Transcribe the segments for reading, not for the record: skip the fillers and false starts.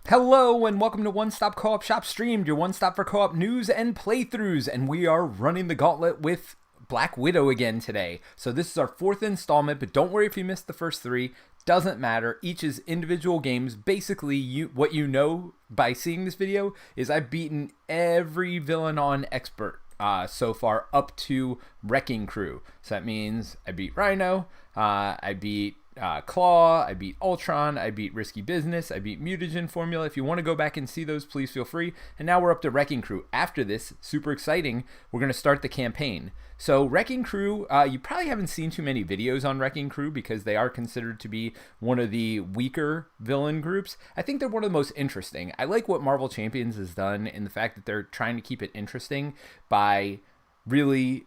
Hello and welcome to One Stop Co-op Shop Streamed, your one stop for co-op news and playthroughs, and we are running the gauntlet with Black Widow again today. So this is our fourth installment, but don't worry if you missed the first three. Doesn't matter. Each is individual games. Basically, what you know by seeing this video is I've beaten every villain on Expert so far up to Wrecking Crew. So that means I beat Rhino, I beat Claw, I beat Ultron, I beat Risky Business, I beat Mutagen Formula. If you want to go back and see those, please feel free. And now we're up to Wrecking Crew. After this, super exciting, we're going to start the campaign. So Wrecking Crew, you probably haven't seen too many videos on Wrecking Crew because they are considered to be one of the weaker villain groups. I think they're one of the most interesting. I like what Marvel Champions has done in the fact that they're trying to keep it interesting by really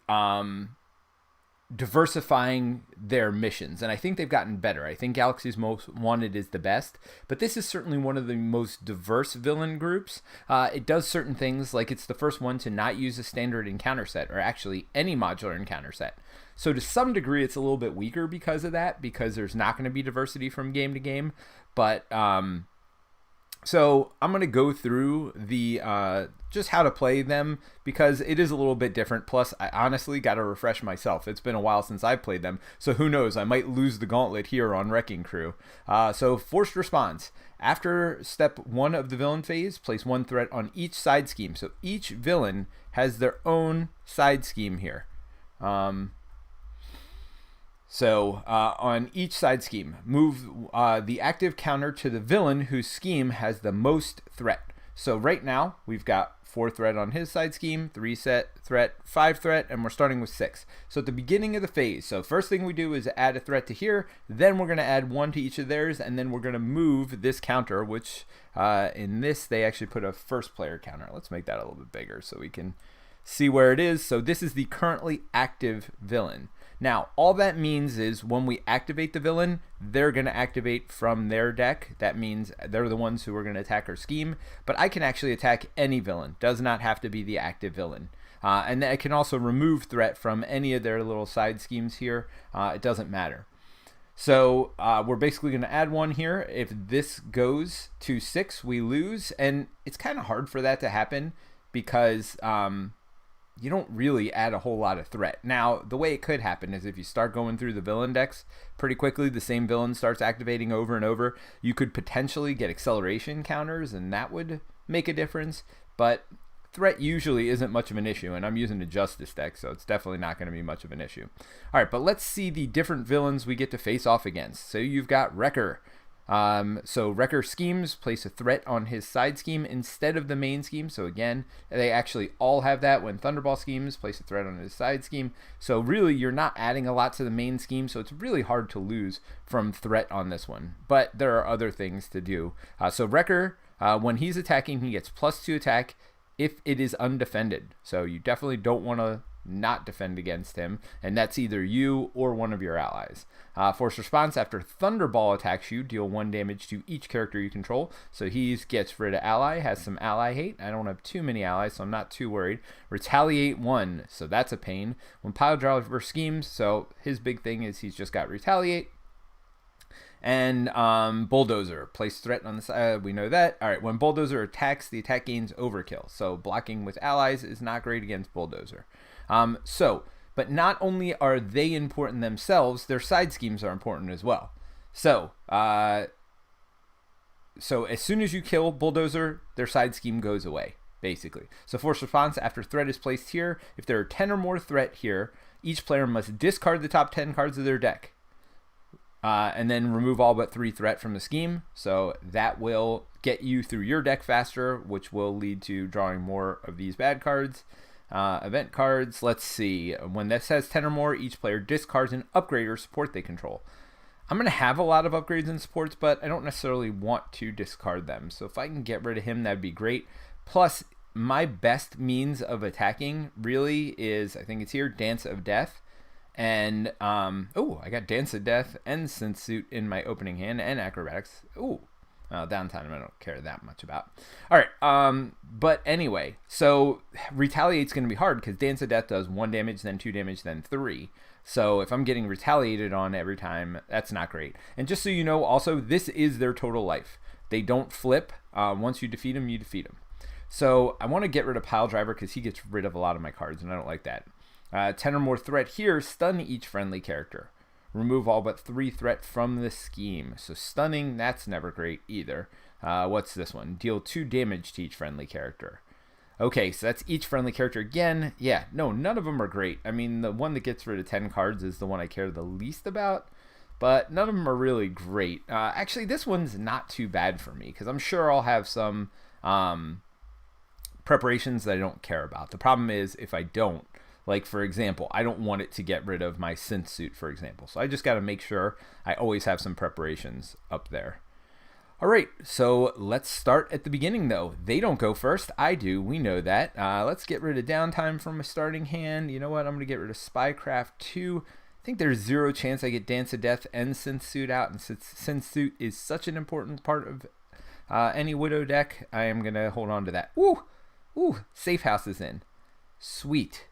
diversifying their missions, and I think they've gotten better. I think Galaxy's Most Wanted is the best, but this is certainly one of the most diverse villain groups. It does certain things, like it's the first one to not use a standard encounter set, or actually any modular encounter set. So to some degree it's a little bit weaker because of that, because there's not going to be diversity from game to game. But so I'm going to go through the just how to play them because it is a little bit different. Plus, I honestly got to refresh myself. It's been a while since I've played them, so who knows? I might lose the gauntlet here on Wrecking Crew. So forced response. After step 1 of the villain phase, place 1 threat on each side scheme. So each villain has their own side scheme here. So on each side scheme, move the active counter to the villain whose scheme has the most threat. So right now, we've got 4 threat on his side scheme, 3 threat, 5 threat, and we're starting with 6. So at the beginning of the phase, so first thing we do is add a threat to here, then we're going to add 1 to each of theirs, and then we're going to move this counter, which in this, they actually put a first player counter. Let's make that a little bit bigger so we can see where it is. So this is the currently active villain. Now, all that means is when we activate the villain, they're going to activate from their deck. That means they're the ones who are going to attack our scheme. But I can actually attack any villain. Does not have to be the active villain. And I can also remove threat from any of their little side schemes here. It doesn't matter. So we're basically going to add 1 here. If this goes to 6, we lose. And it's kind of hard for that to happen because you don't really add a whole lot of threat. Now, the way it could happen is if you start going through the villain decks pretty quickly, the same villain starts activating over and over, you could potentially get acceleration counters, and that would make a difference. But threat usually isn't much of an issue, and I'm using the Justice deck, so it's definitely not going to be much of an issue. All right, but let's see the different villains we get to face off against. So you've got Wrecker. So Wrecker schemes, place a threat on his side scheme instead of the main scheme. So again, they actually all have that. When Thunderball schemes, place a threat on his side scheme. So really, you're not adding a lot to the main scheme, so it's really hard to lose from threat on this one. But there are other things to do. So Wrecker, when he's attacking, he gets +2 attack if it is undefended. So you definitely don't want to not defend against him, and that's either you or one of your allies. Force response, after Thunderball attacks you, deal 1 damage to each character you control. So he gets rid of ally, has some ally hate. I don't have too many allies, so I'm not too worried. Retaliate 1, so that's a pain. When Pile Driver schemes, so his big thing is he's just got retaliate. And Bulldozer, place threat on the side, we know that. All right, when Bulldozer attacks, the attack gains overkill. So blocking with allies is not great against Bulldozer. But not only are they important themselves, their side schemes are important as well. So as soon as you kill Bulldozer, their side scheme goes away, basically. So force response, after threat is placed here, if there are 10 or more threat here, each player must discard the top 10 cards of their deck. And then remove all but 3 threat from the scheme. So that will get you through your deck faster, which will lead to drawing more of these bad cards. Event cards, let's see. When this has 10 or more, each player discards an upgrade or support they control. I'm going to have a lot of upgrades and supports, but I don't necessarily want to discard them. So if I can get rid of him, that'd be great. Plus, my best means of attacking really is, I think it's here, Dance of Death. And, I got Dance of Death and Synth Suit in my opening hand, and Acrobatics. Downtime I don't care that much about. All right, but anyway, so Retaliate's going to be hard because Dance of Death does 1 damage, then 2 damage, then 3. So if I'm getting retaliated on every time, that's not great. And just so you know, also, this is their total life. they don't flip. Once you defeat them, you defeat them. So I want to get rid of Pile Driver because he gets rid of a lot of my cards, and I don't like that. 10 or more threat here, stun each friendly character. Remove all but 3 threat from the scheme. So stunning, that's never great either. What's this one? Deal 2 damage to each friendly character. Okay, so that's each friendly character again. Yeah, no, none of them are great. I mean, the one that gets rid of 10 cards is the one I care the least about, but none of them are really great. Actually, this one's not too bad for me because I'm sure I'll have some preparations that I don't care about. The problem is if I don't, like for example, I don't want it to get rid of my synth suit, for example. So I just got to make sure I always have some preparations up there. All right, so let's start at the beginning though. They don't go first, I do, we know that. Let's get rid of downtime from a starting hand. You know what, I'm gonna get rid of Spycraft 2. I think there's 0 chance I get Dance of Death and Synth Suit out, and since Synth Suit is such an important part of any Widow deck, I am gonna hold on to that. Woo! Ooh, Safe House is in. Sweet.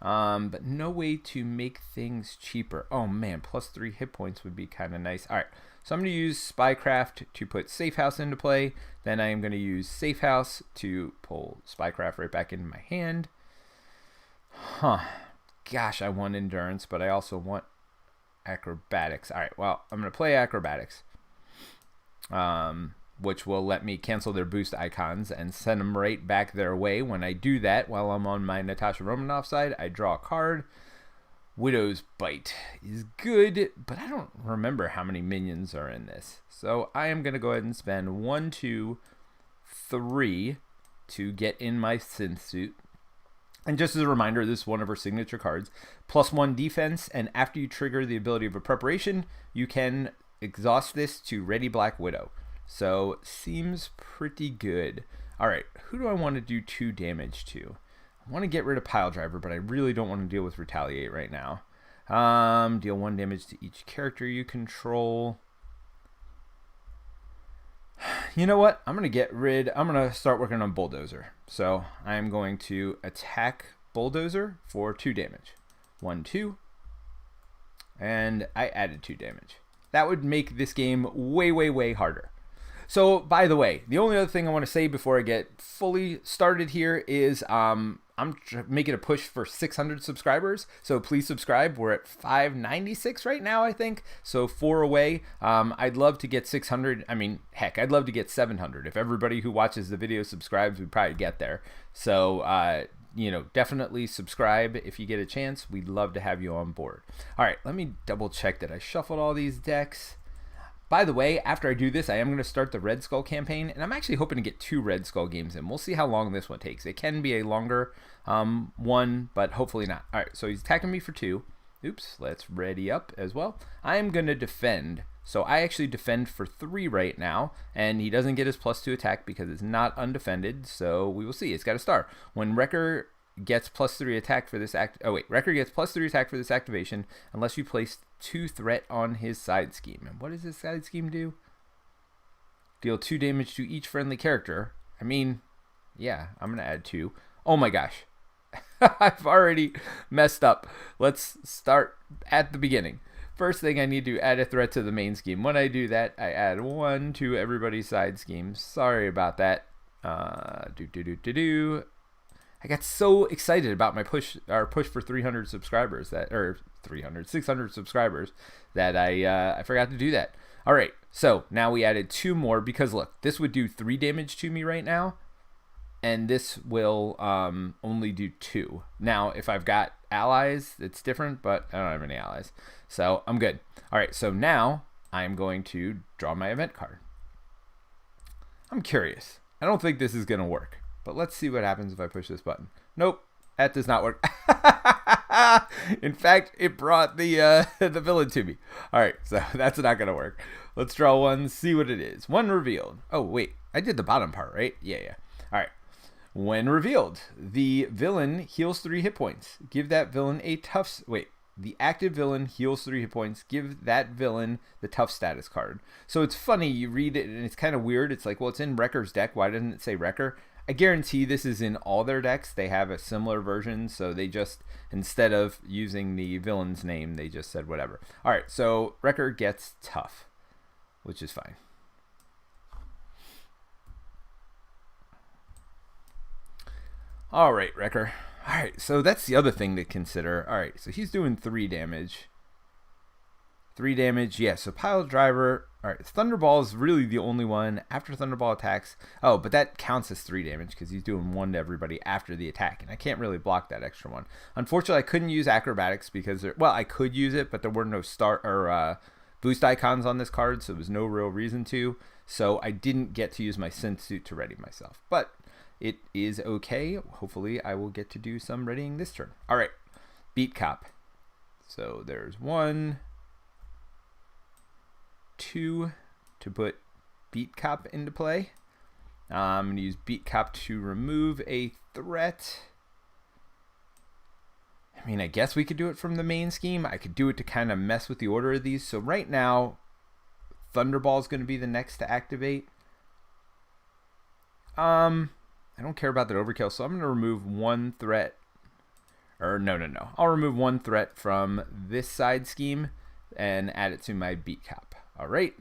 But no way to make things cheaper. Oh man, plus 3 hit points would be kind of nice. All right, so I'm going to use Spycraft to put Safe House into play. Then I am going to use Safe House to pull Spycraft right back into my hand. Huh. Gosh, I want Endurance, but I also want Acrobatics. All right, well, I'm going to play Acrobatics, which will let me cancel their boost icons and send them right back their way. When I do that, while I'm on my Natasha Romanoff side, I draw a card. Widow's Bite is good, but I don't remember how many minions are in this. So I am going to go ahead and spend 1, 2, 3 to get in my synth suit. And just as a reminder, this is one of her signature cards. +1 defense, and after you trigger the ability of a preparation, you can exhaust this to Ready Black Widow. So seems pretty good. All right, who do I want to do 2 damage to? I want to get rid of Pile Driver, but I really don't want to deal with Retaliate right now. Deal 1 damage to each character you control. You know what? I'm going to start working on Bulldozer. So I'm going to attack Bulldozer for 2 damage. 1, 2. And I added 2 damage. That would make this game way, way, way harder. So, by the way, the only other thing I want to say before I get fully started here is I'm making a push for 600 subscribers, so please subscribe. We're at 596 right now, I think, so 4 away. I'd love to get 600. I mean, heck, I'd love to get 700. If everybody who watches the video subscribes, we'd probably get there. So, you know, definitely subscribe if you get a chance. We'd love to have you on board. All right, let me double check that I shuffled all these decks. By the way, after I do this, I am going to start the Red Skull campaign, and I'm actually hoping to get 2 Red Skull games in. We'll see how long this one takes. It can be a longer one, but hopefully not. All right, so he's attacking me for 2. Oops, let's ready up as well. I am going to defend. So I actually defend for 3 right now, and he doesn't get his +2 attack because it's not undefended, so we will see. It's got a star. When Wrecker gets +3 attack for this Wrecker gets +3 attack for this activation unless you place 2 threat on his side scheme. And what does his side scheme do? Deal 2 damage to each friendly character. I mean, yeah, I'm gonna add 2. Oh my gosh. I've already messed up. Let's start at the beginning. First thing, I need to add a threat to the main scheme. When I do that, I add 1 to everybody's side scheme. Sorry about that. I got so excited about my push for 300 subscribers 600 subscribers that I forgot to do that. All right, so now we added 2 more because look, this would do 3 damage to me right now, and this will only do 2. Now, if I've got allies, it's different, but I don't have any allies, so I'm good. All right, so now I'm going to draw my event card. I'm curious. I don't think this is gonna work. But let's see what happens if I push this button. Nope, that does not work. In fact, it brought the villain to me. All right, so that's not going to work. Let's draw 1, see what it is. 1 revealed. Oh, wait, I did the bottom part, right? Yeah. All right. When revealed, the villain heals 3 hit points. Give that villain a tough... The active villain heals 3 hit points. Give that villain the tough status card. So it's funny, you read it, and it's kind of weird. It's like, well, it's in Wrecker's deck. Why doesn't it say Wrecker? I guarantee this is in all their decks. They have a similar version, so they just, instead of using the villain's name, they just said whatever. All right, so Wrecker gets tough, which is fine. All right, Wrecker. All right, so that's the other thing to consider. All right, so he's doing 3 damage. 3 damage, yeah, so Pile Driver. All right, Thunderball is really the only one after Thunderball attacks. Oh, but that counts as 3 damage because he's doing 1 to everybody after the attack, and I can't really block that extra 1. Unfortunately, I couldn't use Acrobatics because, well, I could use it, but there were no start or boost icons on this card, so there was no real reason to. So I didn't get to use my synth suit to ready myself, but it is okay. Hopefully, I will get to do some readying this turn. All right, Beat Cop. So there's 1, 2 to put Beat Cop into play. I'm going to use Beat Cop to remove a threat. I mean, I guess we could do it from the main scheme. I could do it to kind of mess with the order of these. So right now, Thunderball is going to be the next to activate. I don't care about that overkill, so I'm going to remove 1 threat. Or no. I'll remove 1 threat from this side scheme and add it to my Beat Cop. All right.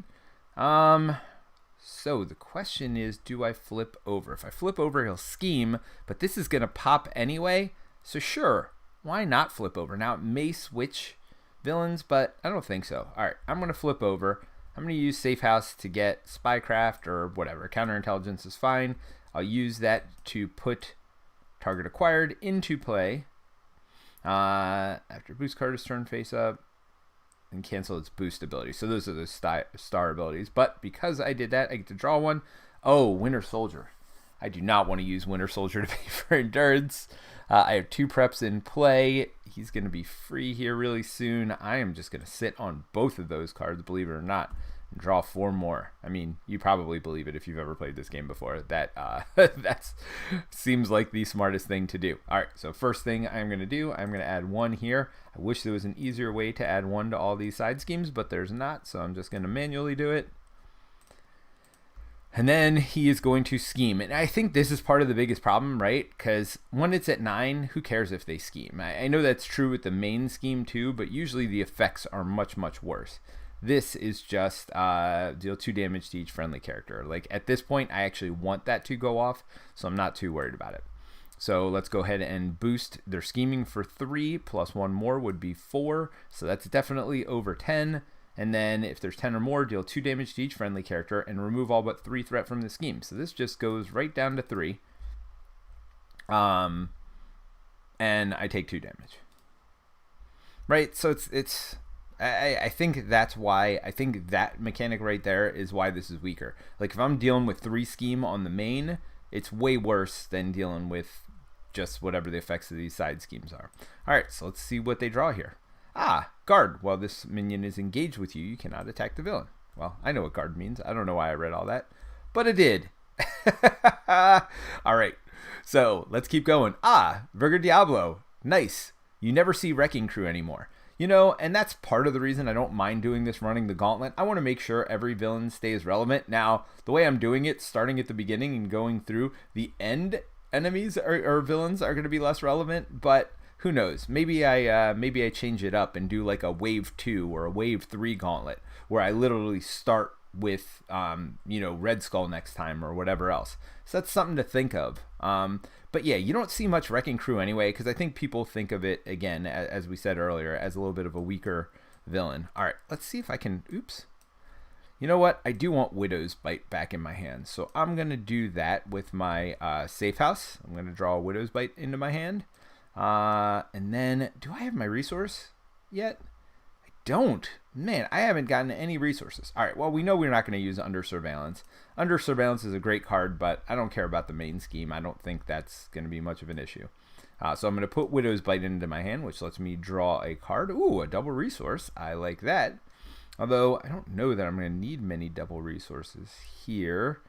So the question is, do I flip over? If I flip over, he'll scheme, but this is going to pop anyway. So sure, why not flip over? Now it may switch villains, but I don't think so. All right, I'm going to flip over. I'm going to use Safe House to get Spycraft or whatever. Counterintelligence is fine. I'll use that to put target acquired into play. After boost card is turned face up and cancel its boost ability. So those are the star abilities. But because I did that, I get to draw 1. Oh, Winter Soldier. I do not want to use Winter Soldier to pay for endurance. I have 2 preps in play. He's going to be free here really soon. I am just going to sit on both of those cards, believe it or not, and draw 4 more. I mean, you probably believe it if you've ever played this game before. That seems like the smartest thing to do. All right, so first thing I'm going to do, I'm going to add 1 here. I wish there was an easier way to add 1 to all these side schemes, but there's not, so I'm just going to manually do it. And then he is going to scheme. And I think this is part of the biggest problem, right? Because when it's at 9, who cares if they scheme? I know that's true with the main scheme too, but usually the effects are much, much worse. This is just deal 2 damage to each friendly character. Like at this point, I actually want that to go off, so I'm not too worried about it. So let's go ahead and boost. They're scheming for 3, plus 1 more would be 4. So that's definitely over 10. And then if there's 10 or more, deal 2 damage to each friendly character and remove all but 3 threat from the scheme. So this just goes right down to 3. And I take 2 damage. Right? So I think that's why, I think that mechanic right there is why this is weaker. Like if I'm dealing with 3 scheme on the main, it's way worse than dealing with just whatever the effects of these side schemes are. All right, so let's see what they draw here. Guard. While this minion is engaged with you, you cannot attack the villain. Well, I know what guard means. I don't know why I read all that, but it did. All right, so let's keep going. Virgo Diablo. Nice. You never see Wrecking Crew anymore. You know, and that's part of the reason I don't mind doing this running the Gauntlet. I want to make sure every villain stays relevant. Now, the way I'm doing it, starting at the beginning and going through, the end enemies or villains are going to be less relevant, but who knows? Maybe I change it up and do like a wave 2 or a wave 3 Gauntlet where I literally start with Red Skull next time or whatever else. So that's something to think of. But yeah, you don't see much Wrecking Crew anyway because I think people think of it, again, as we said earlier, as a little bit of a weaker villain. All right, let's see if I can. Oops. You know what? I do want Widow's Bite back in my hand, so I'm gonna do that with my Safe House. I'm gonna draw a Widow's Bite into my hand. And then, do I have my resource yet? I don't. Man, I haven't gotten any resources. All right, well, we know we're not going to use Under Surveillance. Under Surveillance is a great card, but I don't care about the main scheme. I don't think that's going to be much of an issue. So I'm going to put Widow's Bite into my hand, which lets me draw a card. Ooh, a double resource. I like that. Although, I don't know that I'm going to need many double resources here.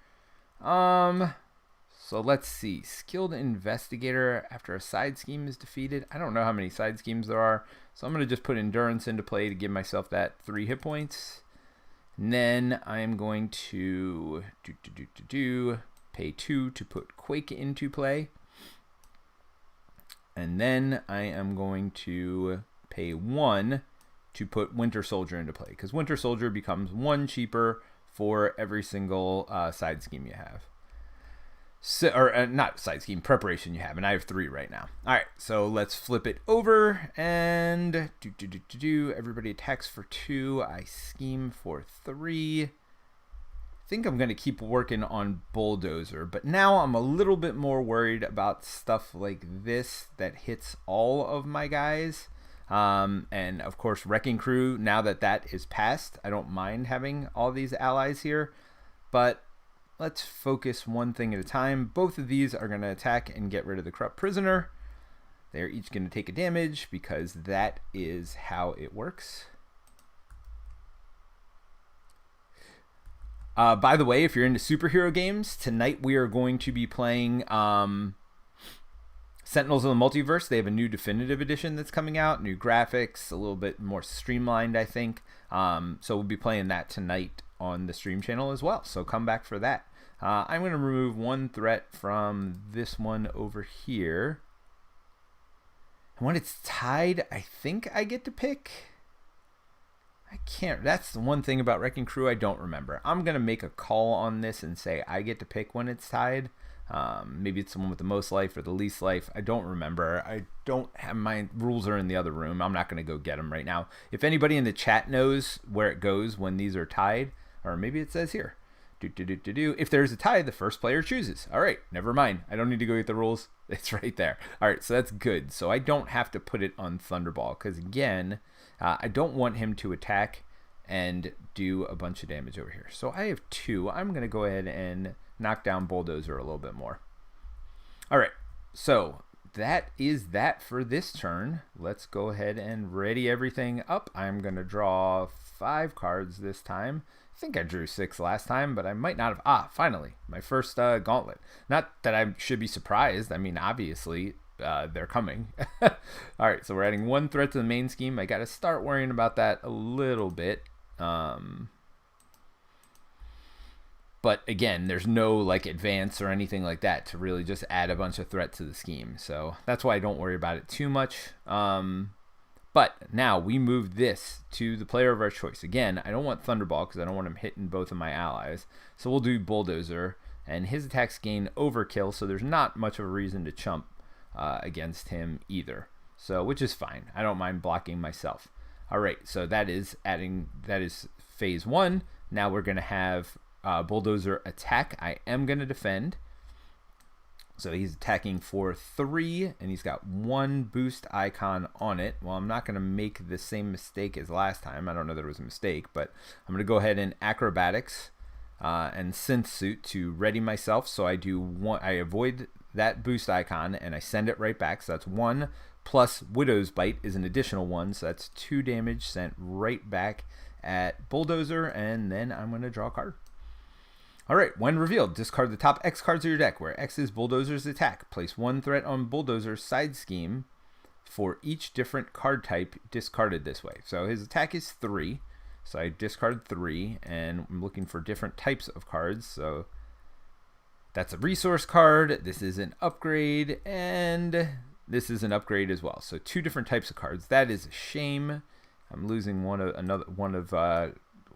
So let's see. Skilled Investigator after a side scheme is defeated. I don't know how many side schemes there are. So I'm going to just put Endurance into play to give myself that 3 hit points. And then I am going to pay 2 to put Quake into play. And then I am going to pay 1 to put Winter Soldier into play. Because Winter Soldier becomes 1 cheaper for every single side scheme you have. So, or not side scheme, preparation you have, and I have 3 right now. All right, so let's flip it over and everybody attacks for 2. I scheme for 3. I think I'm going to keep working on Bulldozer, but now I'm a little bit more worried about stuff like this that hits all of my guys. And of course, Wrecking Crew, now that that is past, I don't mind having all these allies here, but let's focus one thing at a time. Both of these are going to attack and get rid of the Corrupt Prisoner. They're each going to take a damage because that is how it works. By the way, if you're into superhero games, tonight we are going to be playing Sentinels of the Multiverse. They have a new definitive edition that's coming out, new graphics, a little bit more streamlined, I think. So we'll be playing that tonight on the stream channel as well. So come back for that. I'm going to remove 1 threat from this one over here. And when it's tied, I think I get to pick. I can't. That's the one thing about Wrecking Crew I don't remember. I'm going to make a call on this and say I get to pick when it's tied. Maybe it's the one with the most life or the least life. I don't remember. I don't have, my rules are in the other room. I'm not going to go get them right now. If anybody in the chat knows where it goes when these are tied, or maybe it says here. If there's a tie, the first player chooses. All right, never mind. I don't need to go get the rules. It's right there. All right, so that's good. So I don't have to put it on Thunderball because, again, I don't want him to attack and do a bunch of damage over here. So I have 2. I'm going to go ahead and knock down Bulldozer a little bit more. All right, so that is that for this turn. Let's go ahead and ready everything up. I'm going to draw 5 cards this time. I think I drew 6 last time, but I might not have. Finally, my first Gauntlet. Not that I should be surprised. I mean, obviously, they're coming. All right, so we're adding 1 threat to the main scheme. I got to start worrying about that a little bit. But again, there's no like advance or anything like that to really just add a bunch of threat to the scheme. So that's why I don't worry about it too much. But now we move this to the player of our choice. Again, I don't want Thunderball because I don't want him hitting both of my allies. So we'll do Bulldozer, and his attacks gain overkill, so there's not much of a reason to chump against him either. So, which is fine. I don't mind blocking myself. All right, so that is phase 1. Now we're going to have Bulldozer attack. I am going to defend. So he's attacking for 3, and he's got 1 boost icon on it. Well, I'm not going to make the same mistake as last time. I don't know that it was a mistake, but I'm going to go ahead and Acrobatics and Synth Suit to ready myself. So I avoid that boost icon, and I send it right back. So that's 1 plus Widow's Bite is an additional 1. So that's 2 damage sent right back at Bulldozer, and then I'm going to draw a card. All right, when revealed, discard the top X cards of your deck, where X is Bulldozer's attack. Place 1 threat on Bulldozer's side scheme for each different card type discarded this way. So his attack is 3, so I discard 3, and I'm looking for different types of cards. So that's a resource card, this is an upgrade, and this is an upgrade as well. So 2 different types of cards. That is a shame. I'm losing one of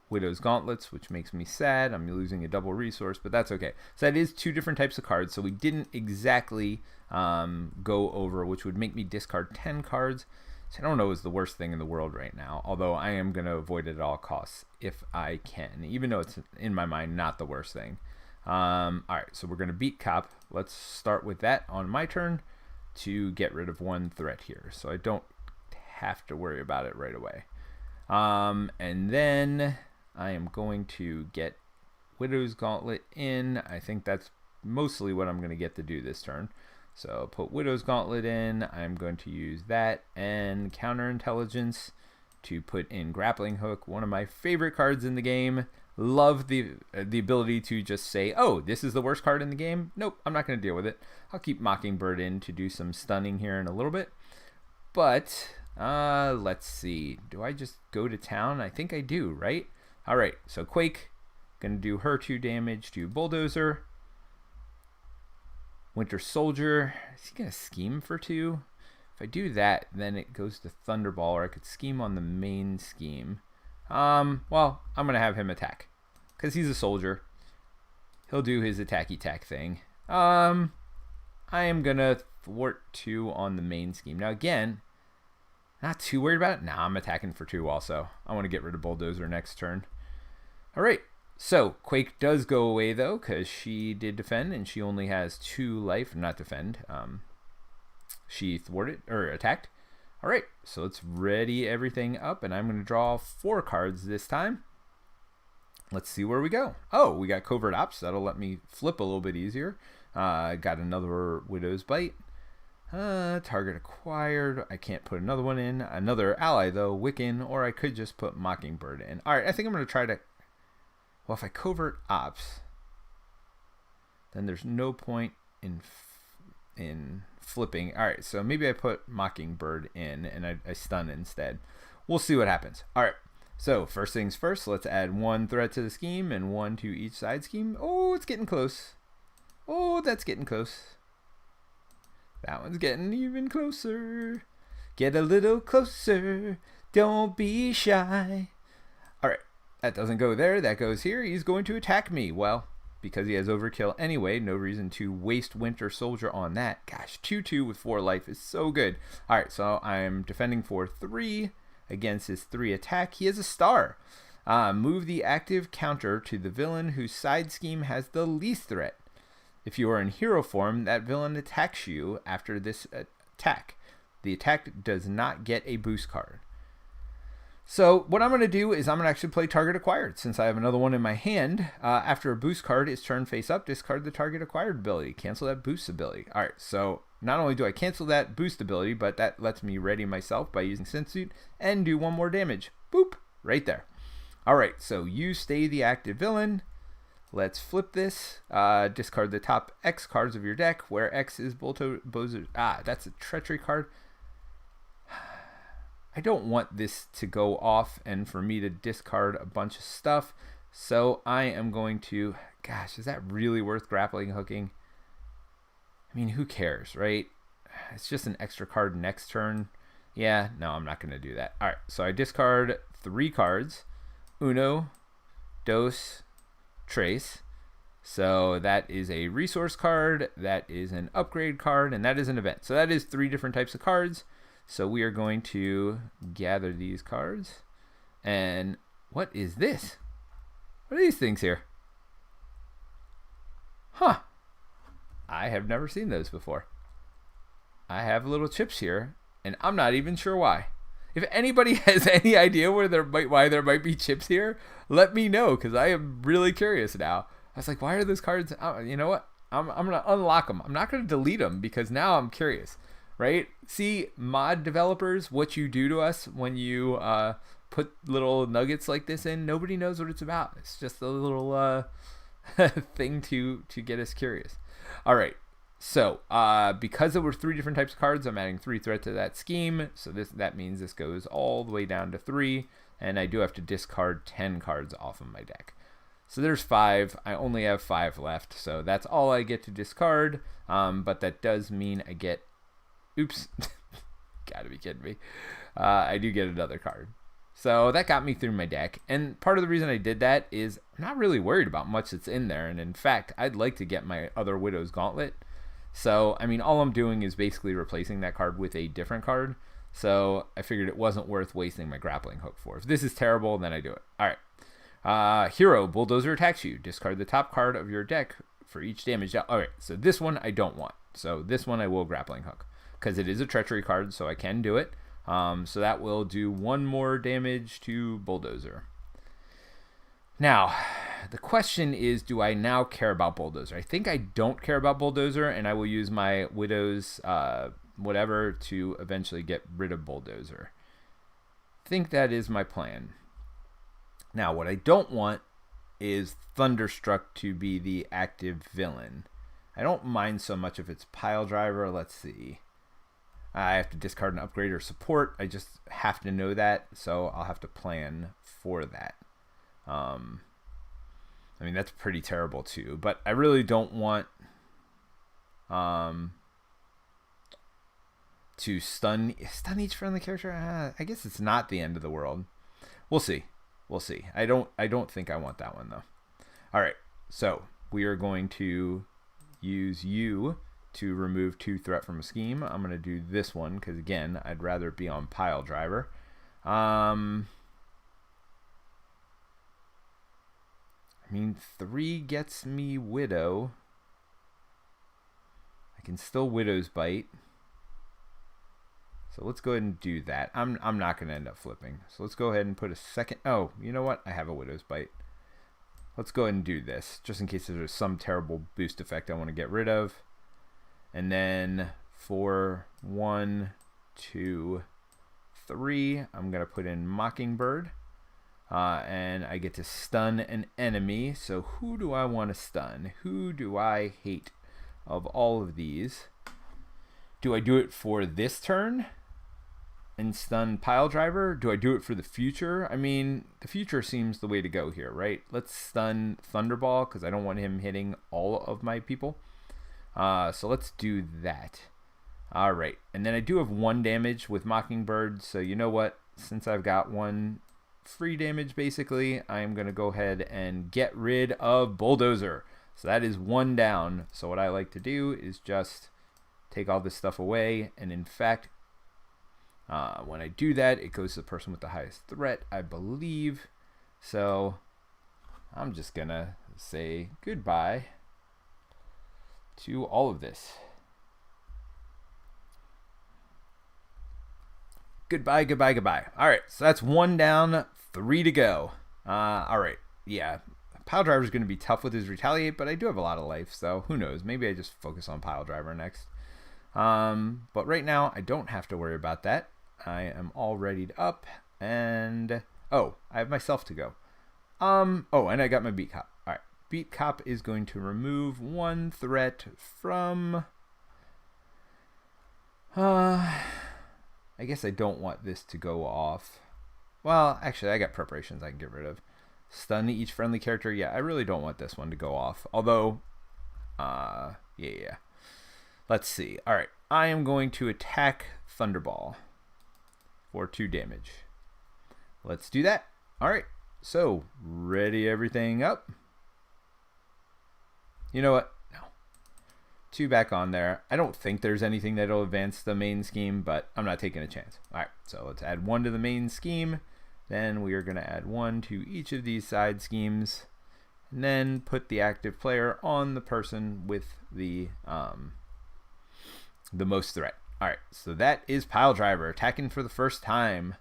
Widow's Gauntlets, which makes me sad. I'm losing a double resource, but that's okay. So that is 2 different types of cards. So we didn't exactly go over, which would make me discard 10 cards. So I don't know is the worst thing in the world right now, although I am going to avoid it at all costs if I can, even though it's in my mind not the worst thing. All right, so we're going to beat Cop. Let's start with that on my turn to get rid of 1 threat here, so I don't have to worry about it right away. And then I am going to get Widow's Gauntlet in. I think that's mostly what I'm going to get to do this turn. So put Widow's Gauntlet in. I'm going to use that and Counterintelligence to put in Grappling Hook, one of my favorite cards in the game. Love the ability to just say, oh, this is the worst card in the game. Nope, I'm not going to deal with it. I'll keep Mockingbird in to do some stunning here in a little bit. But let's see. Do I just go to town? I think I do, right? All right, so Quake, going to do her 2 damage to Bulldozer. Winter Soldier, is he going to scheme for 2? If I do that, then it goes to Thunderball, or I could scheme on the main scheme. Well, I'm going to have him attack, because he's a soldier. He'll do his attacky-tack thing. I am going to thwart 2 on the main scheme. Now, again, not too worried about it. Nah, I'm attacking for 2 also. I want to get rid of Bulldozer next turn. All right. So, Quake does go away, though, because she did defend, and she only has 2 life. Not defend. She thwarted, or attacked. All right. So, let's ready everything up, and I'm going to draw 4 cards this time. Let's see where we go. Oh, we got Covert Ops. That'll let me flip a little bit easier. Got another Widow's Bite. Target acquired. I can't put another one in. Another ally, though, Wiccan, or I could just put Mockingbird in. All right, I think I'm going to try to... Well, if I Covert Ops, then there's no point in flipping. All right, so maybe I put Mockingbird in, and I stun instead. We'll see what happens. All right. So, first things first, let's add 1 threat to the scheme and 1 to each side scheme. Oh, it's getting close. Oh, that's getting close. That one's getting even closer. Get a little closer. Don't be shy. All right, that doesn't go there. That goes here. He's going to attack me. Well, because he has overkill anyway, no reason to waste Winter Soldier on that. Gosh, 2/2 with 4 life is so good. All right, so I'm defending for 3. Against his 3 attack. He has a star. Move the active counter to the villain whose side scheme has the least threat. If you are in hero form, that villain attacks you after this attack. The attack does not get a boost card. So what I'm going to do is I'm going to actually play target acquired since I have another one in my hand. After a boost card is turned face up, discard the target acquired ability. Cancel that boost ability. All right, so not only do I cancel that boost ability, but that lets me ready myself by using Sensuit and do 1 more damage. Boop, right there. All right, so you stay the active villain. Let's flip this. Discard the top X cards of your deck, where X is Bulldozer. That's a treachery card. I don't want this to go off and for me to discard a bunch of stuff. So I am going to, gosh, is that really worth grappling hooking? I mean, who cares, right? It's just an extra card next turn. Yeah, no, I'm not going to do that. All right, so I discard 3 cards. Uno, dos, tres. So that is a resource card, that is an upgrade card, and that is an event. So that is 3 different types of cards. So we are going to gather these cards. And what is this? What are these things here? Huh. I have never seen those before. I have little chips here, and I'm not even sure why. If anybody has any idea why there might be chips here, let me know, because I am really curious now. I was like, why are those cards? You know what? I'm going to unlock them. I'm not going to delete them, because now I'm curious. Right? See, mod developers, what you do to us when you put little nuggets like this in, nobody knows what it's about. It's just a little thing to get us curious. All right. So, because there were 3 different types of cards, I'm adding 3 threat to that scheme. So that means this goes all the way down to 3, and I do have to discard 10 cards off of my deck. So there's 5. I only have 5 left, so that's all I get to discard. But that does mean I get... Oops. Gotta be kidding me. I do get another card. So that got me through my deck. And part of the reason I did that is I'm not really worried about much that's in there. And in fact, I'd like to get my other Widow's Gauntlet. So, I mean, all I'm doing is basically replacing that card with a different card. So I figured it wasn't worth wasting my grappling hook for. If this is terrible, then I do it. All right. Hero, Bulldozer attacks you. Discard the top card of your deck for each damage. All right. So this one I don't want. So this one I will grappling hook, because it is a treachery card, so I can do it. So that will do 1 more damage to Bulldozer. Now, the question is, do I now care about Bulldozer? I think I don't care about Bulldozer, and I will use my Widow's whatever to eventually get rid of Bulldozer. I think that is my plan. Now, what I don't want is Thunderstruck to be the active villain. I don't mind so much if it's Pile Driver. Let's see. I have to discard an upgrade or support. I just have to know that, so I'll have to plan for that. I mean, that's pretty terrible too, but I really don't want to stun each friendly character. I guess it's not the end of the world. We'll see. I don't think I want that one though. All right, so we are going to use you to remove 2 threat from a scheme. I'm going to do this one because, again, I'd rather it be on pile driver. I mean, 3 gets me widow. I can still widow's bite. So let's go ahead and do that. I'm not going to end up flipping. So let's go ahead and put a second. Oh, you know what? I have a widow's bite. Let's go ahead and do this just in case there's some terrible boost effect I want to get rid of. And then for 1, 2, 3, I'm going to put in Mockingbird. And I get to stun an enemy. So who do I want to stun? Who do I hate of all of these? Do I do it for this turn and stun pile driver? Do I do it for the future? I mean, the future seems the way to go here, right? Let's stun Thunderball because I don't want him hitting all of my people. So let's do that. All right, and then I do have 1 damage with Mockingbird. So you know what? Since I've got 1 free damage, basically, I'm going to go ahead and get rid of Bulldozer. So that is 1 down. So what I like to do is just take all this stuff away. And in fact, when I do that, it goes to the person with the highest threat, I believe. So I'm just going to say goodbye to all of this. Goodbye, goodbye, goodbye. All right, so that's 1 down, 3 to go. All right, yeah. Pile driver is going to be tough with his retaliate, but I do have a lot of life, so who knows? Maybe I just focus on pile driver next. But right now, I don't have to worry about that. I am all readied up, and oh, I have myself to go. Oh, and I got my beat cop. All right, beat cop is going to remove 1 threat from. I guess I don't want this to go off. Well, actually, I got preparations I can get rid of. Stun each friendly character. Yeah, I really don't want this one to go off. Although, yeah. Let's see. All right, I am going to attack Thunderball for 2 damage. Let's do that. All right, so ready everything up. You know what? 2 back on there. I don't think there's anything that'll advance the main scheme, but I'm not taking a chance. All right, so let's add 1 to the main scheme. Then we are going to add 1 to each of these side schemes, and then put the active player on the person with the most threat. All right, so that is pile driver attacking for the first time.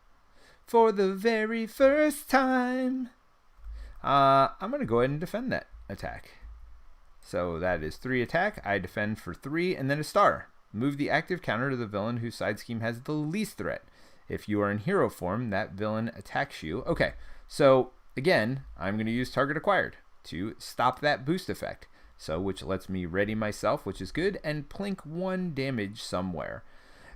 For the very first time. I'm going to go ahead and defend that attack. So that is 3 attack. I defend for 3 and then a star. Move the active counter to the villain whose side scheme has the least threat. If you are in hero form, that villain attacks you. Okay, so again, I'm going to use target acquired to stop that boost effect. So which lets me ready myself, which is good, and plink 1 damage somewhere.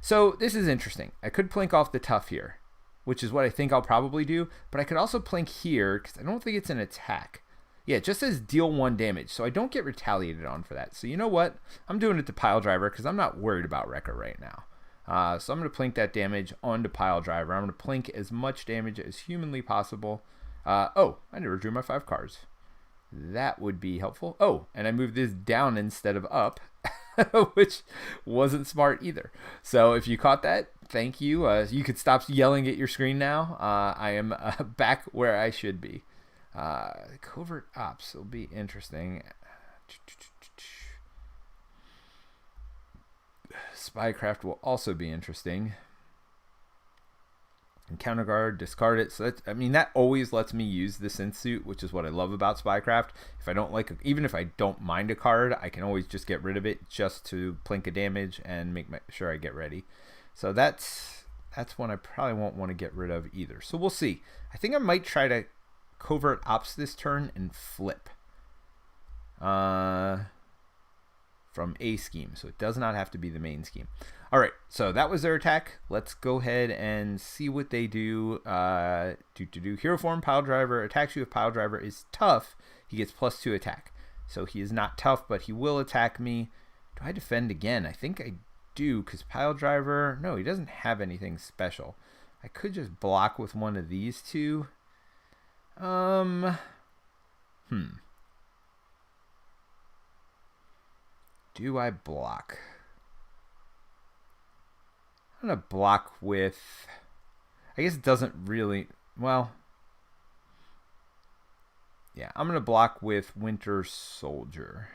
So this is interesting. I could plink off the tough here, which is what I think I'll probably do, but I could also plink here because I don't think it's an attack. Yeah, it just says deal 1 damage, so I don't get retaliated on for that. So you know what? I'm doing it to pile driver because I'm not worried about Wrecker right now. So I'm going to plink that damage onto pile driver. I'm going to plink as much damage as humanly possible. Oh, I never drew my 5 cards. That would be helpful. Oh, and I moved this down instead of up, which wasn't smart either. So if you caught that, thank you. You could stop yelling at your screen now. I am back where I should be. Covert ops will be interesting. Spycraft will also be interesting. And counter guard, discard it. So that's, I mean, that always lets me use the synth suit, which is what I love about Spycraft. If I don't like, even if I don't mind a card, I can always just get rid of it just to plink a damage and make sure I get ready. So that's one I probably won't want to get rid of either. So we'll see. I think I might try to covert ops this turn and flip from a scheme, so it does not have to be the main scheme. All right, so that was their attack. Let's go ahead and see what they do. Hero form pile driver attacks you. If pile driver is tough, he gets +2 attack. So he is not tough, but he will attack me. Do I defend again? I think I do, because pile driver, no, he doesn't have anything special. I could just block with one of these 2. do I block? I'm going to block with... I guess it doesn't really... Well... Yeah, I'm going to block with Winter Soldier.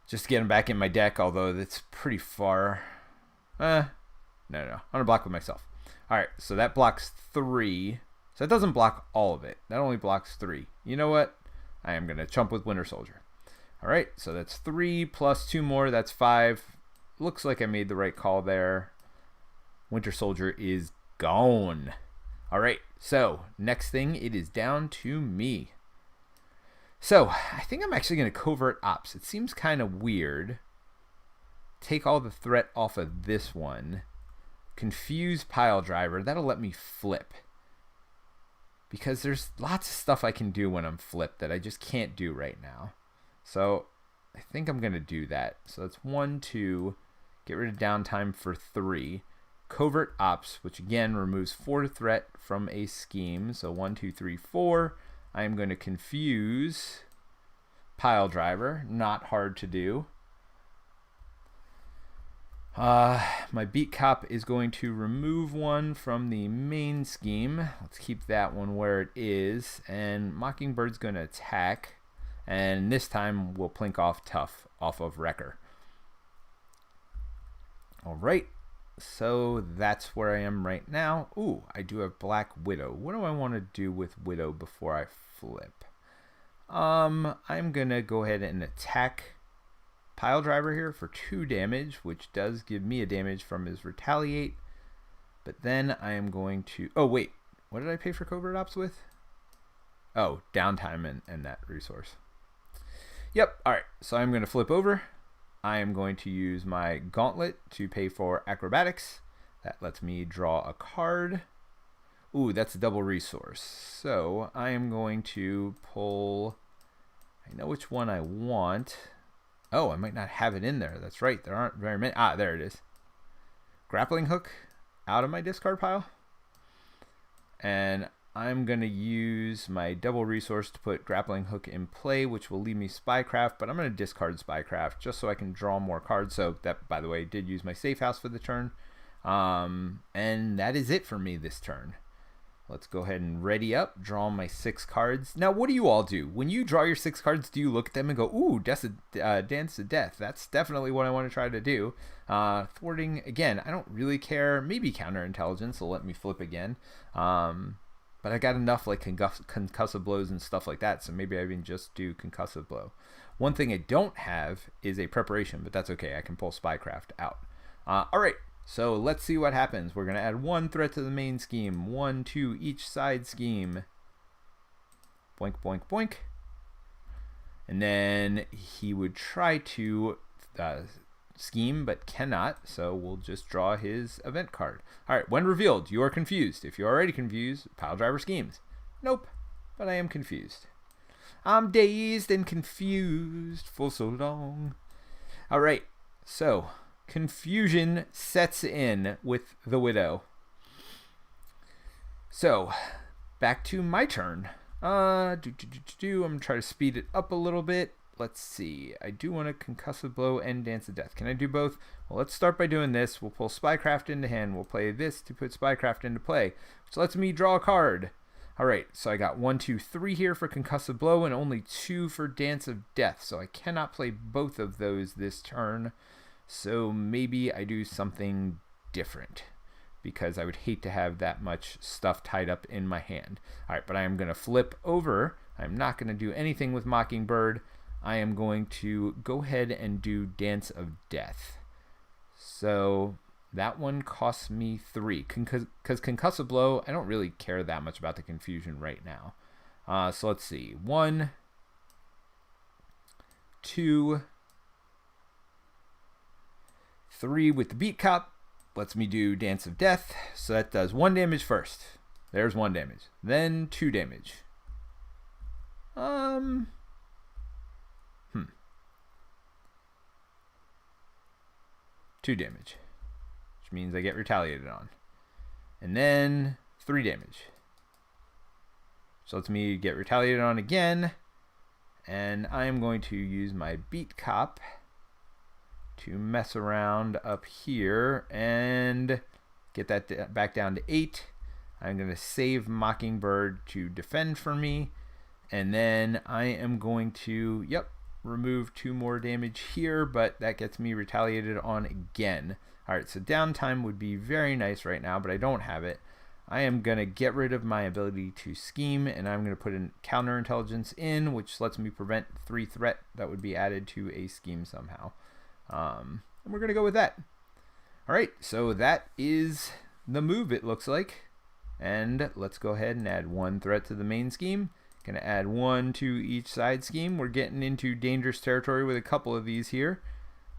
Just to get him back in my deck, although that's pretty far. No. I'm going to block with myself. Alright, so that blocks 3. So that doesn't block all of it. That only blocks 3. You know what? I am going to chump with Winter Soldier. Alright, so that's 3 plus 2 more. That's 5. Looks like I made the right call there. Winter Soldier is gone. Alright, so next thing, it is down to me. So, I think I'm actually going to covert ops. It seems kind of weird. Take all the threat off of this one. Confuse pile driver. That'll let me flip. Because there's lots of stuff I can do when I'm flipped that I just can't do right now. So, I think I'm going to do that. So, that's 1, 2. Get rid of downtime for 3. Covert ops, which again removes 4 threat from a scheme. So 1, 2, 3, 4. I am going to confuse pile driver. Not hard to do. My beat cop is going to remove 1 from the main scheme. Let's keep that one where it is. And Mockingbird's going to attack. And this time we'll plink off tough off of Wrecker. Alright. So that's where I am right now. Ooh, I do have Black Widow. What do I want to do with Widow before I flip? I'm going to go ahead and attack Pile Driver here for 2 damage, which does give me a damage from his Retaliate. But then I am going to... Oh, wait. What did I pay for Covert Ops with? Oh, downtime and that resource. Yep. All right. So I'm going to flip over. I am going to use my Gauntlet to pay for Acrobatics. That lets me draw a card. Ooh, that's a double resource. So I am going to pull... I know which one I want. Oh, I might not have it in there. That's right. There aren't very many. Ah, there it is. Grappling Hook out of my discard pile. And I'm going to use my double resource to put Grappling Hook in play, which will leave me Spycraft, but I'm going to discard Spycraft just so I can draw more cards. So that, by the way, did use my safe house for the turn. And that is it for me this turn. Let's go ahead and ready up, draw my 6 cards. Now, what do you all do? When you draw your 6 cards, do you look at them and go, ooh, Dance to Death? That's definitely what I want to try to do. Thwarting, again, I don't really care. Maybe Counterintelligence will let me flip again. But I got enough like concussive blows and stuff like that, so maybe I even just do concussive blow. One thing I don't have is a preparation, but that's okay. I can pull Spycraft out. All right. So let's see what happens. We're going to add 1 threat to the main scheme. 1, 2 each side scheme. Boink, boink, boink. And then he would try to scheme, but cannot. So we'll just draw his event card. All right, when revealed, you are confused. If you're already confused, pile driver schemes. Nope, but I am confused. I'm dazed and confused for so long. All right, so... confusion sets in with the Widow. So, back to my turn. I'm going to try to speed it up a little bit. Let's see. I do want a concussive blow and Dance of Death. Can I do both? Well, let's start by doing this. We'll pull Spycraft into hand. We'll play this to put Spycraft into play, which lets me draw a card. All right, so I got 1, 2, 3 here for concussive blow and only 2 for Dance of Death. So I cannot play both of those this turn. So maybe I do something different because I would hate to have that much stuff tied up in my hand. All right, but I am going to flip over. I'm not going to do anything with Mockingbird. I am going to go ahead and do Dance of Death. So that one costs me 3 because concussive blow, I don't really care that much about the confusion right now. So let's see. 1, 2, 3 with the beat cop lets me do Dance of Death. So that does 1 damage first. There's 1 damage. Then 2 damage. 2 damage. Which means I get retaliated on. And then 3 damage. So lets me get retaliated on again. And I am going to use my beat cop to mess around up here and get that back down to 8. I'm going to save Mockingbird to defend for me. And then I am going to, remove 2 more damage here, but that gets me retaliated on again. Alright, so downtime would be very nice right now, but I don't have it. I am going to get rid of my ability to scheme, and I'm going to put in counterintelligence in, which lets me prevent 3 threat that would be added to a scheme somehow. And we're going to go with that. Alright, so that is the move, it looks like. And let's go ahead and add 1 threat to the main scheme. Gonna add 1 to each side scheme. We're getting into dangerous territory with a couple of these here.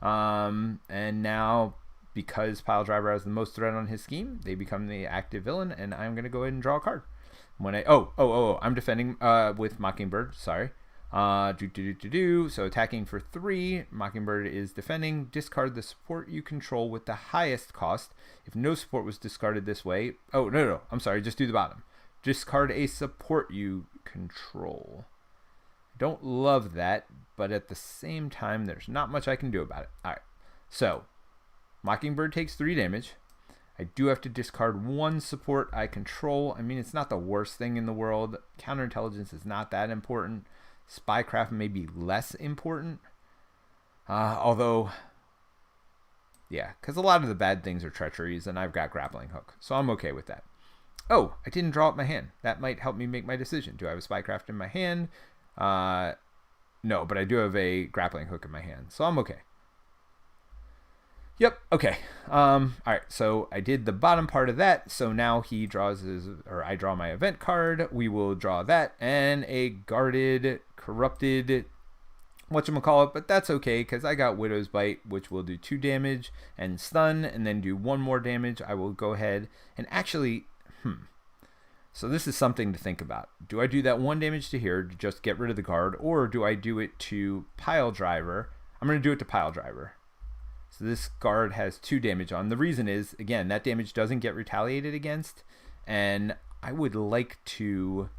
And now, because Piledriver has the most threat on his scheme, they become the active villain, and I'm gonna go ahead and draw a card. When I'm defending with Mockingbird, sorry. So attacking for 3, Mockingbird is defending. Discard the support you control with the highest cost. If no support was discarded this way, no, I'm sorry, just do the bottom. Discard a support you control. Don't love that, but at the same time, there's not much I can do about it. Alright, so Mockingbird takes 3 damage. I do have to discard 1 support I control. I mean, it's not the worst thing in the world. Counterintelligence is not that important. Spycraft may be less important. Although, yeah, because a lot of the bad things are treacheries, and I've got grappling hook, so I'm okay with that. Oh, I didn't draw up my hand. That might help me make my decision. Do I have a Spycraft in my hand? No, but I do have a grappling hook in my hand, so I'm okay. Yep, okay. Alright, so I did the bottom part of that, so now he draws I draw my event card. We will draw that, and a guarded, corrupted, whatchamacallit, but that's okay, because I got Widow's Bite, which will do 2 damage, and stun, and then do 1 more damage. I will go ahead and actually... So this is something to think about. Do I do that 1 damage to here to just get rid of the guard, or do I do it to Piledriver? I'm going to do it to Piledriver. So this guard has 2 damage on. The reason is, again, that damage doesn't get retaliated against, and I would like to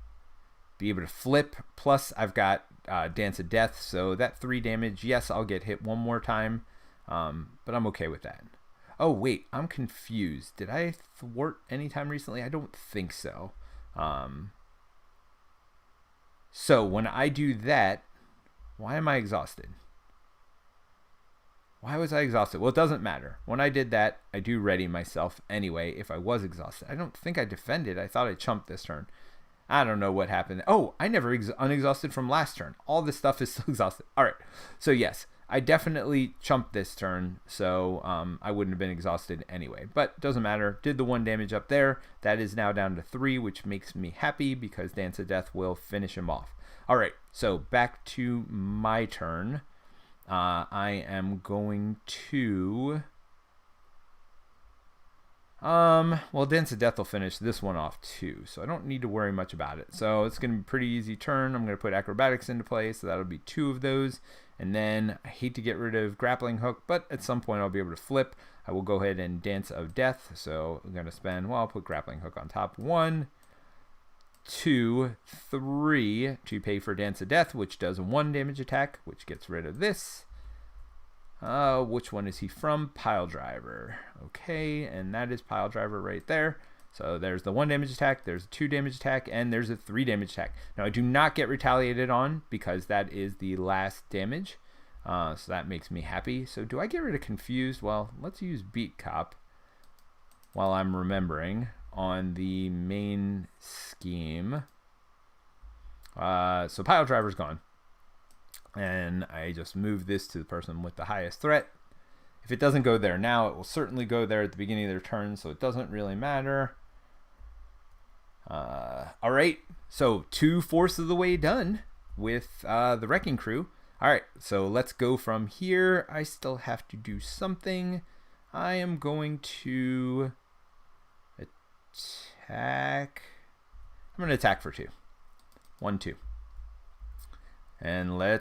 be able to flip. Plus, I've got Dance of Death, so that 3 damage, yes, I'll get hit 1 more time, but I'm okay with that. Oh, wait, I'm confused. Did I thwart anytime recently? I don't think so. So when I do that, why am I exhausted? Why was I exhausted? Well, it doesn't matter. When I did that, I do ready myself anyway if I was exhausted. I don't think I defended. I thought I chumped this turn. I don't know what happened. Oh, I never unexhausted from last turn. All this stuff is still exhausted. All right. So yes, I definitely chumped this turn, so I wouldn't have been exhausted anyway. But doesn't matter. Did the 1 damage up there. That is now down to 3, which makes me happy because Dance of Death will finish him off. All right. So back to my turn. I am going to... well, Dance of Death will finish this one off too, so I don't need to worry much about it. So it's going to be a pretty easy turn. I'm going to put Acrobatics into play, so that'll be 2 of those. And then I hate to get rid of Grappling Hook, but at some point I'll be able to flip. I will go ahead and Dance of Death, so I'm going to spend, well, I'll put Grappling Hook on top. 1, 2, 3 to pay for Dance of Death, which does a 1 damage attack, which gets rid of this. Which one is he from? Piledriver. Okay, and that is Piledriver right there. So there's the 1 damage attack, there's a 2 damage attack, and there's a 3 damage attack. Now I do not get retaliated on because that is the last damage. So that makes me happy. So do I get rid of Confused? Well, let's use Beat Cop while I'm remembering on the main scheme. So Piledriver's gone. And I just move this to the person with the highest threat. If it doesn't go there now, it will certainly go there at the beginning of their turn, so it doesn't really matter. All right, so 2/4 of the way done with the Wrecking Crew. All right, so let's go from here. I still have to do something. I am going to attack. I'm going to attack for 2. 1, 2. And I'm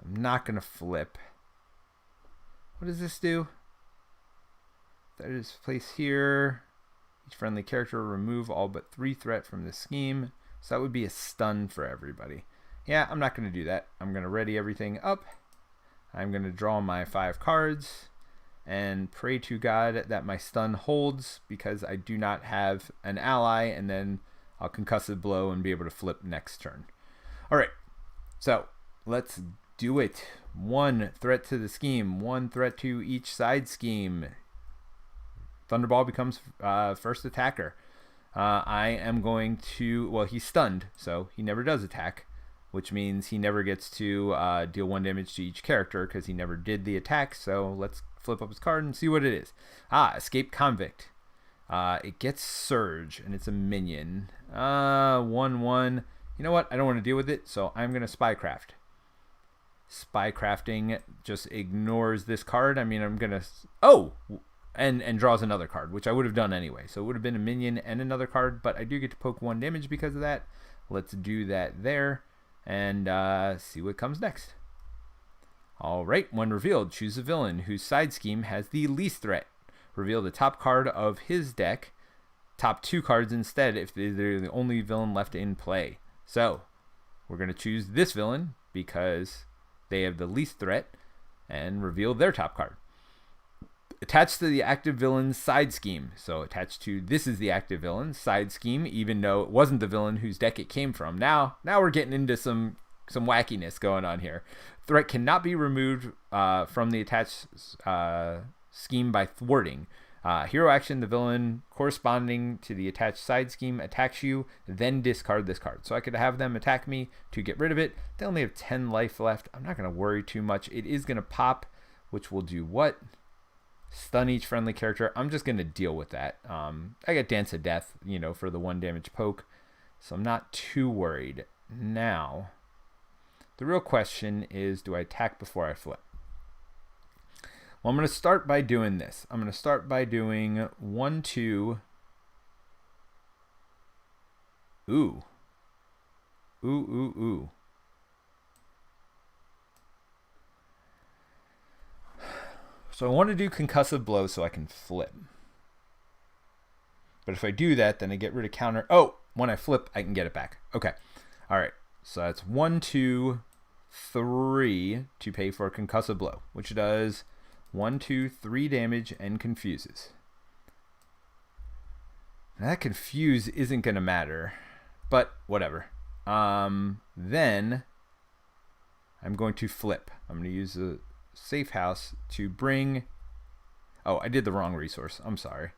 not going to flip. What does this do? That is place here. Each friendly character will remove all but 3 threat from the scheme. So that would be a stun for everybody. Yeah, I'm not going to do that. I'm going to ready everything up. I'm going to draw my 5 cards and pray to God that my stun holds, because I do not have an ally, and then I'll concussive blow and be able to flip next turn. All right, so let's do it. 1 threat to the scheme, 1 threat to each side scheme. Thunderball becomes first attacker. I am going to, well, he's stunned, so he never does attack, which means he never gets to deal 1 damage to each character because he never did the attack. So let's flip up his card and see what it is. Escape Convict. It gets Surge, and it's a minion. 1/1. You know what? I don't want to deal with it, so I'm going to Spycraft. Spycrafting just ignores this card. I mean, I'm going to... Oh! And draws another card, which I would have done anyway. So it would have been a minion and another card, but I do get to poke 1 damage because of that. Let's do that there and see what comes next. All right, when revealed, choose a villain whose side scheme has the least threat. Reveal the top card of his deck, top 2 cards instead if they're the only villain left in play. So we're going to choose this villain because they have the least threat and reveal their top card. Attached to the active villain's side scheme. So attached to this is the active villain's side scheme, even though it wasn't the villain whose deck it came from. Now we're getting into some wackiness going on here. Threat cannot be removed from the attached scheme by thwarting. Hero action, the villain corresponding to the attached side scheme attacks you, then discard this card. So I could have them attack me to get rid of it. They only have 10 life left. I'm not going to worry too much. It is going to pop, which will do what? Stun each friendly character. I'm just going to deal with that. I got Dance of Death, for the 1 damage poke. So I'm not too worried. Now, the real question is, do I attack before I flip? Well, I'm going to start by doing this. I'm going to start by doing 1, 2. Ooh. Ooh. So I want to do concussive blow so I can flip. But if I do that, then I get rid of counter. Oh, when I flip, I can get it back. Okay. All right. So that's 1, 2, 3 to pay for a concussive blow, which does 1, 2, 3 damage and confuses. Now that confuse isn't going to matter, but whatever. Then I'm going to flip. I'm going to use a safe house to bring... Oh, I did the wrong resource. I'm sorry.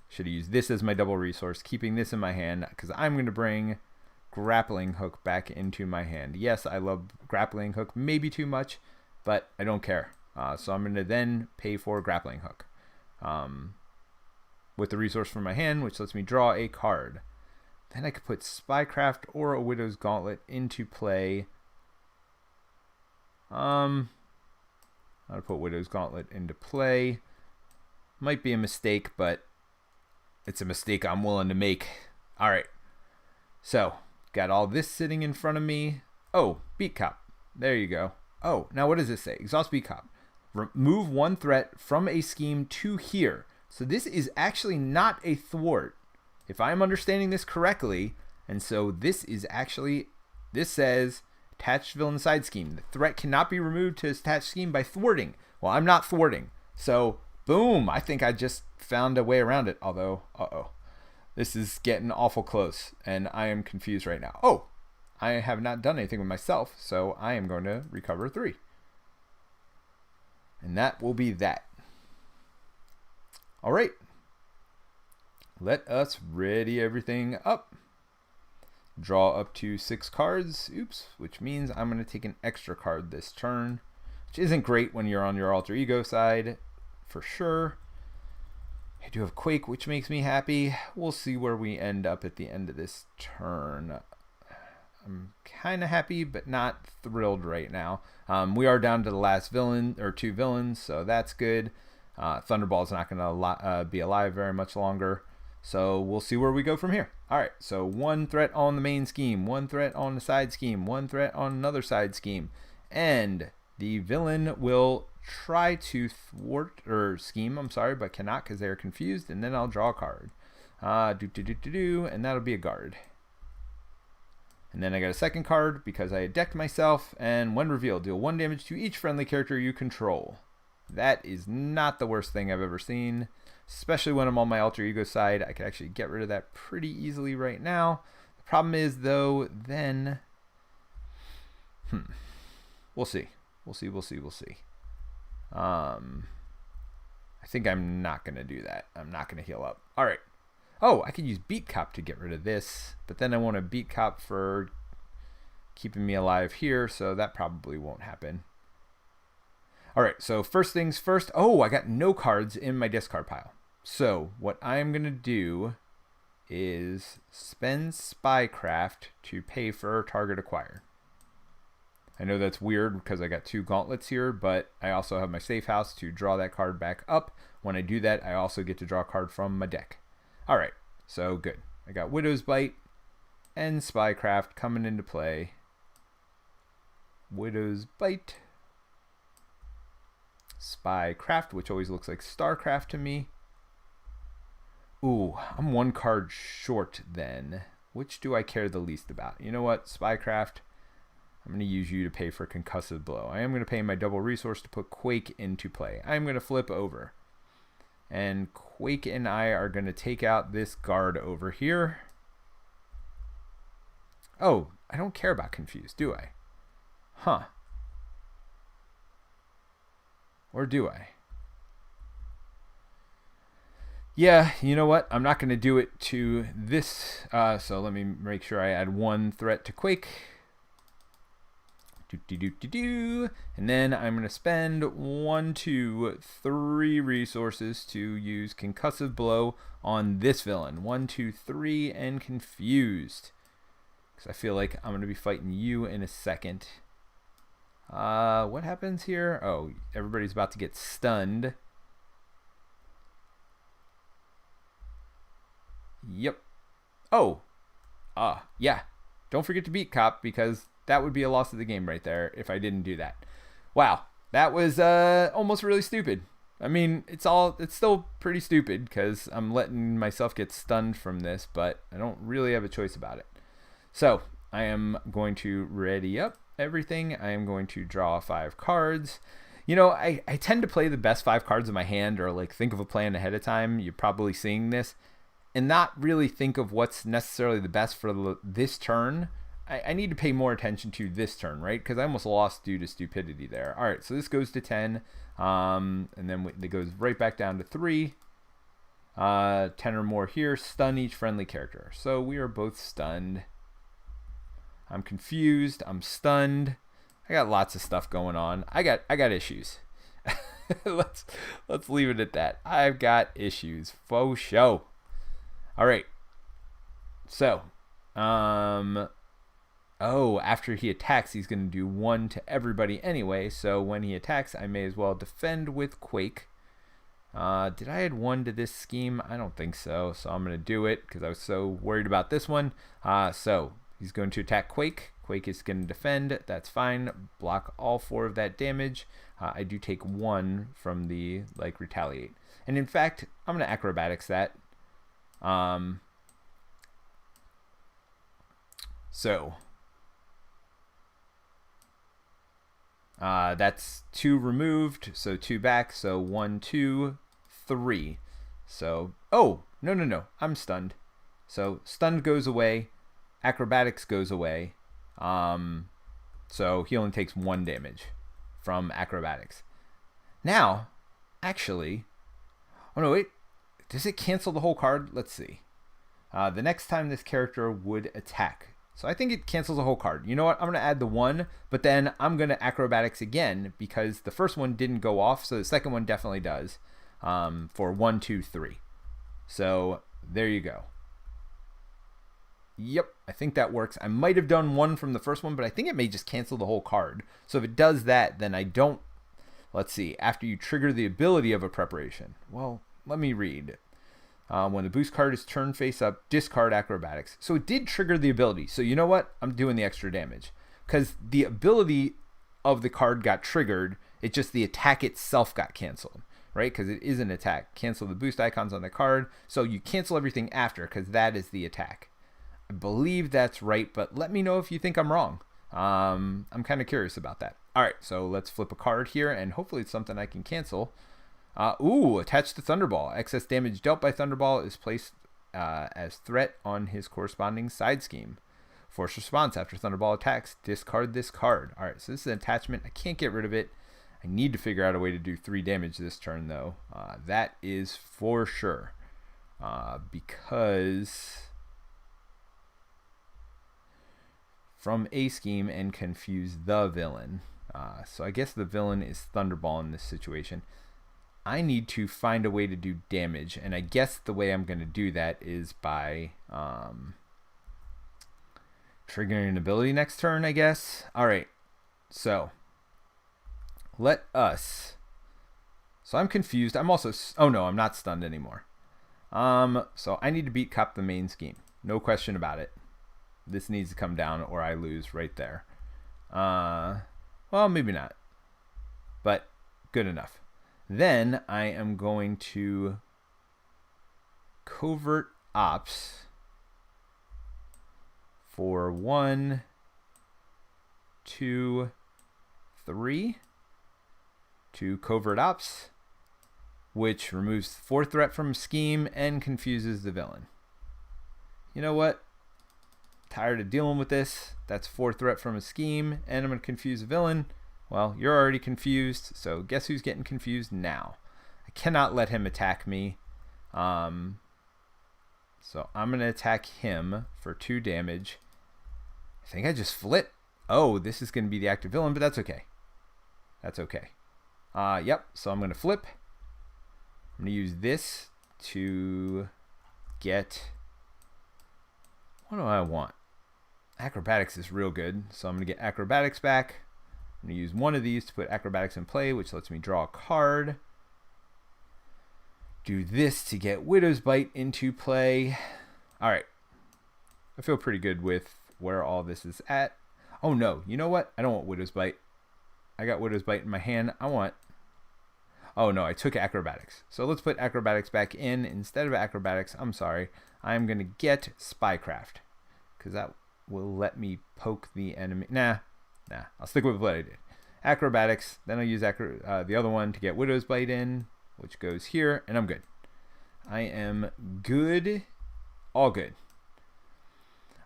Should have used this as my double resource, keeping this in my hand, because I'm going to bring Grappling Hook back into my hand. Yes, I love Grappling Hook, maybe too much, but I don't care. So I'm going to then pay for Grappling Hook with the resource from my hand, which lets me draw a card. Then I could put Spycraft or a Widow's Gauntlet into play. I'll put Widow's Gauntlet into play. Might be a mistake, but it's a mistake I'm willing to make. All right. So, got all this sitting in front of me. Oh, Beat Cop. There you go. Oh, now what does this say? Exhaust Beat Cop. Remove 1 threat from a scheme to here. So this is actually not a thwart, if I'm understanding this correctly. And so this is actually, this says attached villain side scheme. The threat cannot be removed to attached scheme by thwarting. Well, I'm not thwarting. So, boom, I think I just found a way around it. Although, this is getting awful close, and I am confused right now. Oh, I have not done anything with myself, so I am going to recover 3. And that will be that. All right. Let us ready everything up. Draw up to 6 cards. Oops, which means I'm going to take an extra card this turn, which isn't great when you're on your alter ego side, for sure. I do have Quake, which makes me happy. We'll see where we end up at the end of this turn. I'm kind of happy, but not thrilled right now. We are down to the last villain, or 2 villains, so that's good. Thunderball's not going to be alive very much longer. So we'll see where we go from here. All right, so 1 threat on the main scheme, 1 threat on the side scheme, 1 threat on another side scheme. And the villain will try to thwart, or scheme, I'm sorry, but cannot because they are confused. And then I'll draw a card. And that'll be a guard. And then I got a second card because I had decked myself, and when revealed, deal 1 damage to each friendly character you control. That is not the worst thing I've ever seen, especially when I'm on my alter ego side. I could actually get rid of that pretty easily right now. The problem is, though, then... We'll see. We'll see. I think I'm not going to do that. I'm not going to heal up. All right. Oh, I could use Beat Cop to get rid of this, but then I want a Beat Cop for keeping me alive here, so that probably won't happen. All right, so first things first. Oh, I got no cards in my discard pile. So what I'm going to do is spend Spycraft to pay for target acquired. I know that's weird because I got 2 gauntlets here, but I also have my safe house to draw that card back up. When I do that, I also get to draw a card from my deck. All right, so good. I got Widow's Bite and Spycraft coming into play. Widow's Bite. Spycraft, which always looks like Starcraft to me. Ooh, I'm 1 card short then. Which do I care the least about? You know what, Spycraft, I'm going to use you to pay for Concussive Blow. I am going to pay my double resource to put Quake into play. I'm going to flip over. And Quake and I are going to take out this guard over here. Oh, I don't care about Confuse, do I? Huh. Or do I? Yeah, you know what? I'm not going to do it to this. So let me make sure I add 1 threat to Quake. And then I'm going to spend 1, 2, 3 resources to use Concussive Blow on this villain. 1, 2, 3, and Confused. Because I feel like I'm going to be fighting you in a second. What happens here? Oh, everybody's about to get stunned. Yep. Oh. Yeah. Don't forget to beat Cop, because that would be a loss of the game right there if I didn't do that. Wow. That was almost really stupid. I mean, it's still pretty stupid because I'm letting myself get stunned from this, but I don't really have a choice about it. So I am going to ready up everything. I am going to draw 5 cards. You know, I tend to play the best 5 cards in my hand, or like think of a plan ahead of time. You're probably seeing this, and not really think of what's necessarily the best for this turn. I need to pay more attention to this turn, right? Because I almost lost due to stupidity there. All right, so this goes to 10, and then it goes right back down to 3. 10 or more here. Stun each friendly character. So we are both stunned. I'm confused. I'm stunned. I got lots of stuff going on. I got issues. let's leave it at that. I've got issues. Faux show. All right. So, oh, after he attacks, he's going to do 1 to everybody anyway. So when he attacks, I may as well defend with Quake. Did I add 1 to this scheme? I don't think so. So I'm going to do it because I was so worried about this one. So he's going to attack Quake. Quake is going to defend. That's fine. Block all 4 of that damage. I do take 1 from the retaliate. And in fact, I'm going to acrobatics that. So that's 2 removed, so 2 back, so 1, 2, 3. So, oh, no, I'm stunned. So stunned goes away, acrobatics goes away. So he only takes 1 damage from acrobatics. Now, actually, oh no, wait, does it cancel the whole card? Let's see. The next time this character would attack. So I think it cancels the whole card. You know what? I'm going to add the 1, but then I'm going to acrobatics again because the first one didn't go off, so the second one definitely does, for 1, 2, 3. So there you go. Yep, I think that works. I might have done 1 from the first one, but I think it may just cancel the whole card. So if it does that, then I don't... Let's see. After you trigger the ability of a preparation. Well, let me read. When the boost card is turned face up, discard acrobatics. So it did trigger the ability. So you know what? I'm doing the extra damage. Because the ability of the card got triggered. It's just the attack itself got canceled. Right? Because it is an attack. Cancel the boost icons on the card. So you cancel everything after because that is the attack. I believe that's right, but let me know if you think I'm wrong. I'm kind of curious about that. All right, so let's flip a card here, and hopefully it's something I can cancel. Attached to Thunderball. Excess damage dealt by Thunderball is placed as threat on his corresponding side scheme. Force response after Thunderball attacks. Discard this card. All right, so this is an attachment. I can't get rid of it. I need to figure out a way to do 3 damage this turn, though. That is for sure. Because from a scheme and confuse the villain. So I guess the villain is Thunderball in this situation. I need to find a way to do damage, and I guess the way I'm going to do that is by triggering an ability next turn, I guess. All right, so let us. So I'm confused. I'm also. Oh no, I'm not stunned anymore. So I need to beat Cop the main scheme. No question about it. This needs to come down, or I lose right there. Well, maybe not, but good enough. Then I am going to covert ops for 1, 2, 3 to covert ops, which removes 4 threat from scheme and confuses the villain. You know what? Tired of dealing with this. That's 4 threat from a scheme, and I'm going to confuse the villain. Well, you're already confused, so guess who's getting confused now? I cannot let him attack me. So I'm going to attack him for 2 damage. I think I just flip. Oh, this is going to be the active villain, but that's okay. That's okay. Yep, so I'm going to flip. I'm going to use this to get... What do I want? Acrobatics is real good, so I'm going to get acrobatics back. I'm going to use one of these to put acrobatics in play, which lets me draw a card. Do this to get Widow's Bite into play. All right. I feel pretty good with where all this is at. Oh no, you know what? I don't want Widow's Bite. I got Widow's Bite in my hand. I want... Oh no, I took acrobatics. So let's put acrobatics back in. Instead of acrobatics, I'm sorry, I'm going to get spycraft, because that will let me poke the enemy. Nah, I'll stick with what I did. Acrobatics, then I'll use the other one to get Widow's Bite in, which goes here, and I'm good. I am good. All good.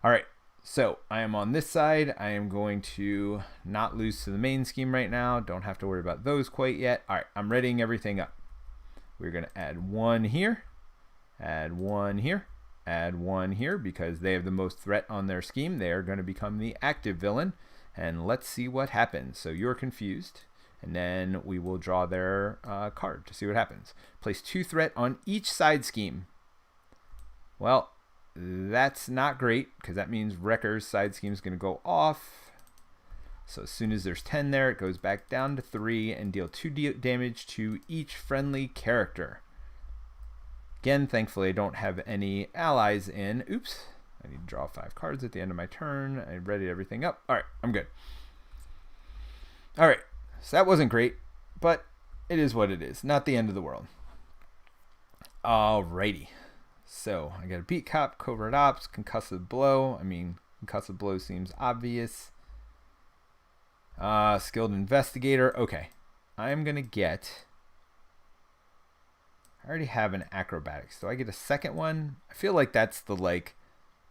All right, so I am on this side. I am going to not lose to the main scheme right now. Don't have to worry about those quite yet. All right, I'm readying everything up. We're going to add 1 here, add 1 here, add 1 here, because they have the most threat on their scheme. They are going to become the active villain, and let's see what happens. So you're confused, and then we will draw their card to see what happens. Place 2 threat on each side scheme. Well, that's not great, because that means Wrecker's side scheme is going to go off. So as soon as there's 10 there, it goes back down to 3 and deal 2 damage to each friendly character. Again, thankfully I don't have any allies in. Oops. I need to draw 5 cards at the end of my turn. I readied everything up. All right, I'm good. All right, so that wasn't great, but it is what it is. Not the end of the world. All righty. So I got to beat Cop, covert ops, concussive blow. I mean, concussive blow seems obvious. Skilled investigator. Okay, I'm going to get... I already have an acrobatics. Do I get a second one? I feel like that's the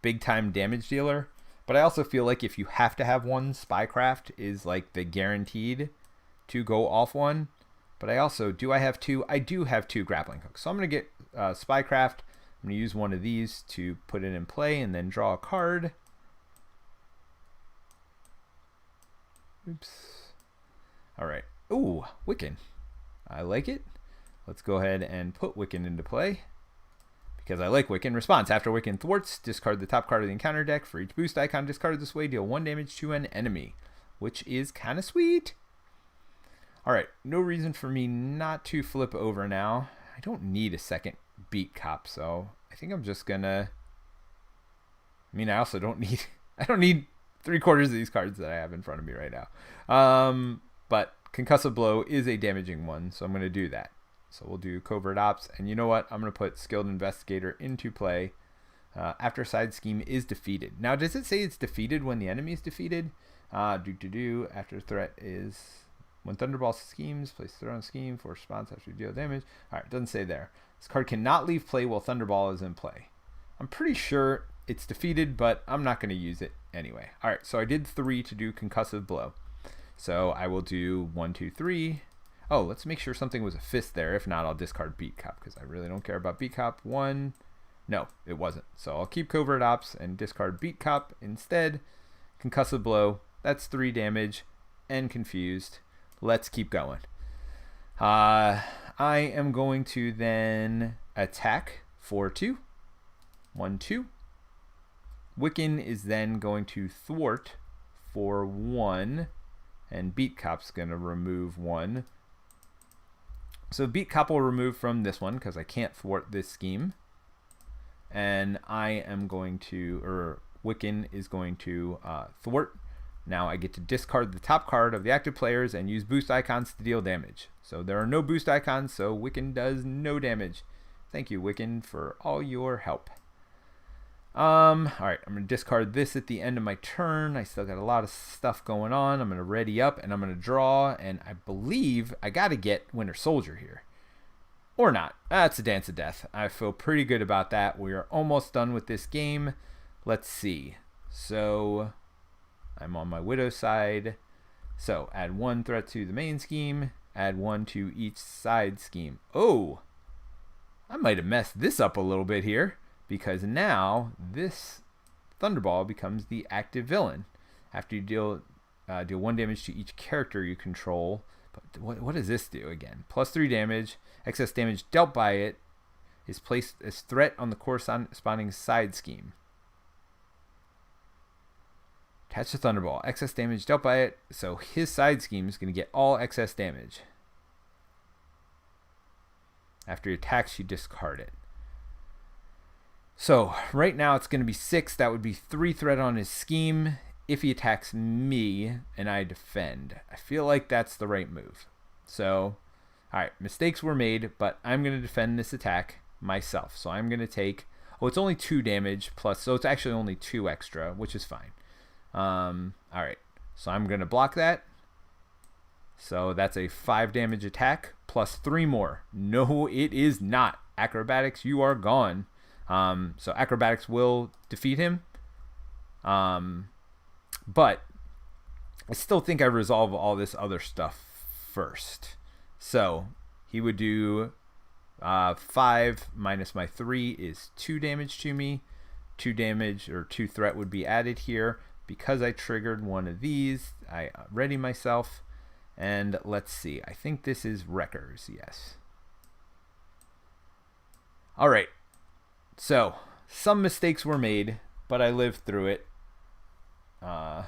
big time damage dealer, but I also feel like if you have to have one, spycraft is like the guaranteed to go off one. But I also, do I have 2? I do have 2 grappling hooks. So I'm going to get spycraft. I'm going to use one of these to put it in play and then draw a card. Oops. All right. Ooh, Wiccan. I like it. Let's go ahead and put Wiccan into play, because I like Wiccan. Response: after Wiccan thwarts, discard the top card of the encounter deck. For each boost icon discarded this way, deal 1 damage to an enemy, which is kind of sweet. All right, no reason for me not to flip over now. I don't need a second beat Cop, so I think I'm just gonna... I mean, I also don't need... I don't need 3/4 of these cards that I have in front of me right now. But concussive blow is a damaging one, so I'm going to do that. So we'll do covert ops, and you know what? I'm going to put skilled investigator into play, after side scheme is defeated. Now, does it say it's defeated when the enemy is defeated? After threat is when Thunderball schemes, place threat on scheme for response after you deal damage. All right, it doesn't say there. This card cannot leave play while Thunderball is in play. I'm pretty sure it's defeated, but I'm not going to use it anyway. All right, so I did 3 to do concussive blow. So I will do 1, 2, 3. Oh, let's make sure something was a fist there. If not, I'll discard Beat Cop because I really don't care about Beat Cop. 1. No, it wasn't. So I'll keep Covert Ops and discard Beat Cop instead. Concussive blow. That's 3 damage and confused. Let's keep going. I am going to then attack for 2. 1, 2. Wiccan is then going to thwart for 1. And Beat Cop's going to remove 1. So Beat Cop will remove from this one because I can't thwart this scheme. And I am going to, or Wiccan is going to thwart. Now I get to discard the top card of the active players and use boost icons to deal damage. So there are no boost icons, so Wiccan does no damage. Thank you, Wiccan, for all your help. All right, I'm going to discard this at the end of my turn. I still got a lot of stuff going on. I'm going to ready up, and I'm going to draw, and I believe I got to get Winter Soldier here. Or not. That's a Dance of Death. I feel pretty good about that. We are almost done with this game. Let's see. So I'm on my Widow side. So add 1 threat to the main scheme. Add 1 to each side scheme. Oh, I might have messed this up a little bit here. Because now this Thunderball becomes the active villain. After you deal 1 damage to each character you control. But what does this do again? Plus 3 damage. Excess damage dealt by it is placed as threat on the corresponding side scheme. Attach the Thunderball. Excess damage dealt by it. So his side scheme is going to get all excess damage. After he attacks, you discard it. So right now it's going to be 6. That would be 3 threat on his scheme if he attacks me and I defend. I feel like that's the right move. So, all right, mistakes were made, but I'm going to defend this attack myself. So I'm going to take, oh, it's only 2 damage plus, so it's actually only 2 extra, which is fine. All right, so I'm going to block that. So that's a 5 damage attack plus 3 more. No, it is not. Acrobatics, you are gone. So acrobatics will defeat him. But I still think I resolve all this other stuff first. So he would do 5 minus my 3 is 2 damage to me. 2 damage or 2 threat would be added here. Because I triggered one of these, I ready myself. And let's see. I think this is Wreckers. Yes. All right. So, some mistakes were made, but I lived through it. All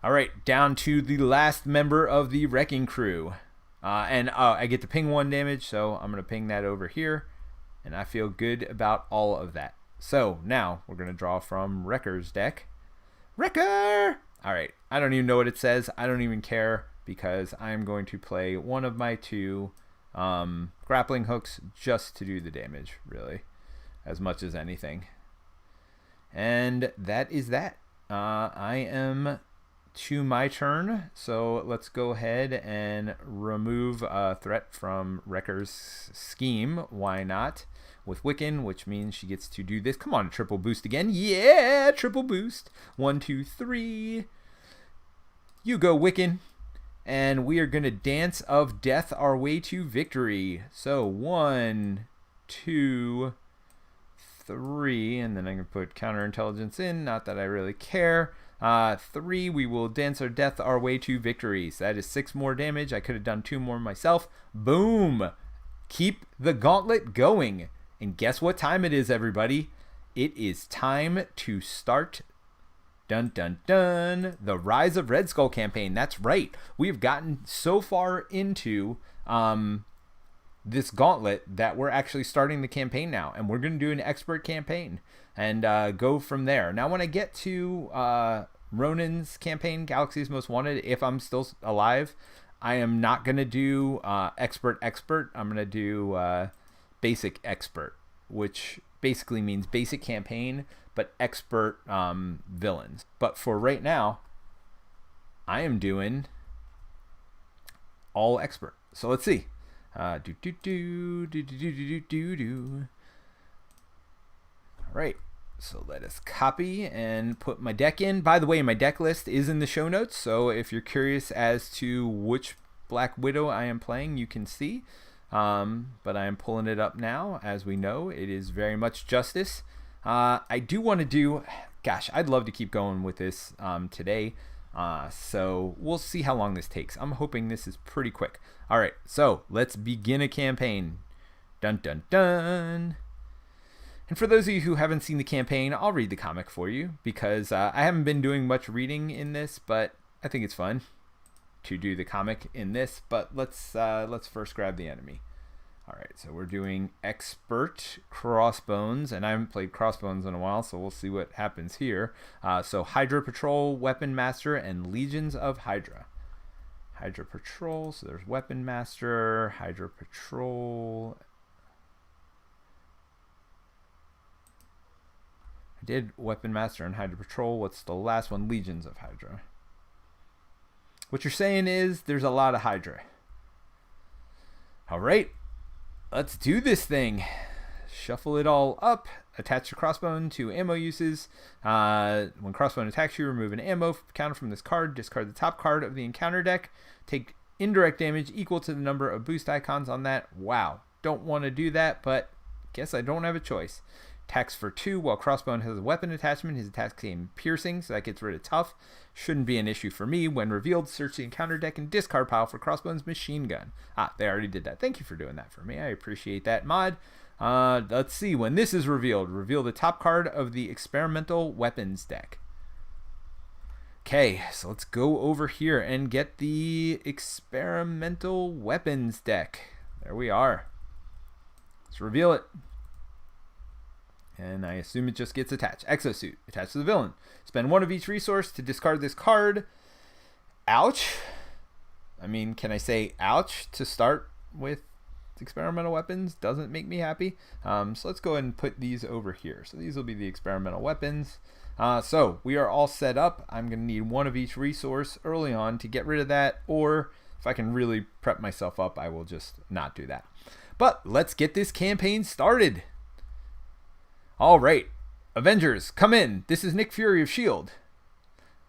right, down to the last member of the Wrecking Crew. I get to ping 1 damage, so I'm going to ping that over here. And I feel good about all of that. So, now we're going to draw from Wrecker's deck. Wrecker! All right, I don't even know what it says. I don't even care because I'm going to play one of my 2... grappling hooks just to do the damage, really, as much as anything. And that is that. I am to my turn, so let's go ahead and remove a threat from Wrecker's scheme. Why not? With Wiccan, which means she gets to do this. Come on, triple boost again. Yeah, triple boost. 1, 2, 3. You go, Wiccan. And we are going to Dance of Death our way to victory. So 1, 2, 3. And then I'm going to put counterintelligence in. Not that I really care. 3, we will Dance our Death our way to victory. So that is 6 more damage. I could have done 2 more myself. Boom. Keep the gauntlet going. And guess what time it is, everybody? It is time to start dun dun dun, the Rise of Red Skull campaign. That's right. We've gotten so far into this gauntlet that we're actually starting the campaign now, and we're going to do an expert campaign and go from there. Now, when I get to Ronan's campaign, Galaxy's Most Wanted, if I'm still alive, I am not going to do expert. I'm going to do basic expert, which basically means basic campaign, but expert villains. But for right now, I am doing all expert. So let's see. All right. So let us copy and put my deck in. By the way, my deck list is in the show notes. So if you're curious as to which Black Widow I am playing, you can see. But I am pulling it up now. As we know, it is very much Justice. I do want to do, gosh, I'd love to keep going with this today. So we'll see how long this takes. I'm hoping this is pretty quick. All right, so let's begin a campaign. Dun, dun, dun. And for those of you who haven't seen the campaign, I'll read the comic for you because I haven't been doing much reading in this, but I think it's fun to do the comic in this. But let's first grab the enemy. All right, so we're doing Expert Crossbones, and I haven't played Crossbones in a while, so we'll see what happens here. So Hydra Patrol, Weapon Master, and Legions of Hydra. Hydra Patrol, so there's Weapon Master, Hydra Patrol. I did Weapon Master and Hydra Patrol. What's the last one? Legions of Hydra. What you're saying is there's a lot of Hydra. All right, let's do this thing. Shuffle it all up. Attach the crossbone to ammo uses. When crossbone attacks you, remove an ammo counter from this card. Discard the top card of the encounter deck. Take indirect damage equal to the number of boost icons on that. Wow, don't want to do that, but guess I don't have a choice. Attacks for 2 while crossbone has a weapon attachment. His attacks gain piercing, so that gets rid of tough. Shouldn't be an issue for me. When revealed, search the encounter deck and discard pile for crossbone's machine gun. They already did that. Thank you for doing that for me. I appreciate that mod. Let's see. When this is revealed, reveal the top card of the experimental weapons deck. Okay, so let's go over here and get the experimental weapons deck. There we are. Let's reveal it. And I assume it just gets attached. Exosuit, attached to the villain. Spend 1 of each resource to discard this card. Ouch. I mean, can I say ouch to start with experimental weapons? Doesn't make me happy. So let's go ahead and put these over here. So these will be the experimental weapons. So we are all set up. I'm going to need 1 of each resource early on to get rid of that. Or if I can really prep myself up, I will just not do that. But let's get this campaign started. All right, Avengers, come in. This is Nick Fury of S.H.I.E.L.D.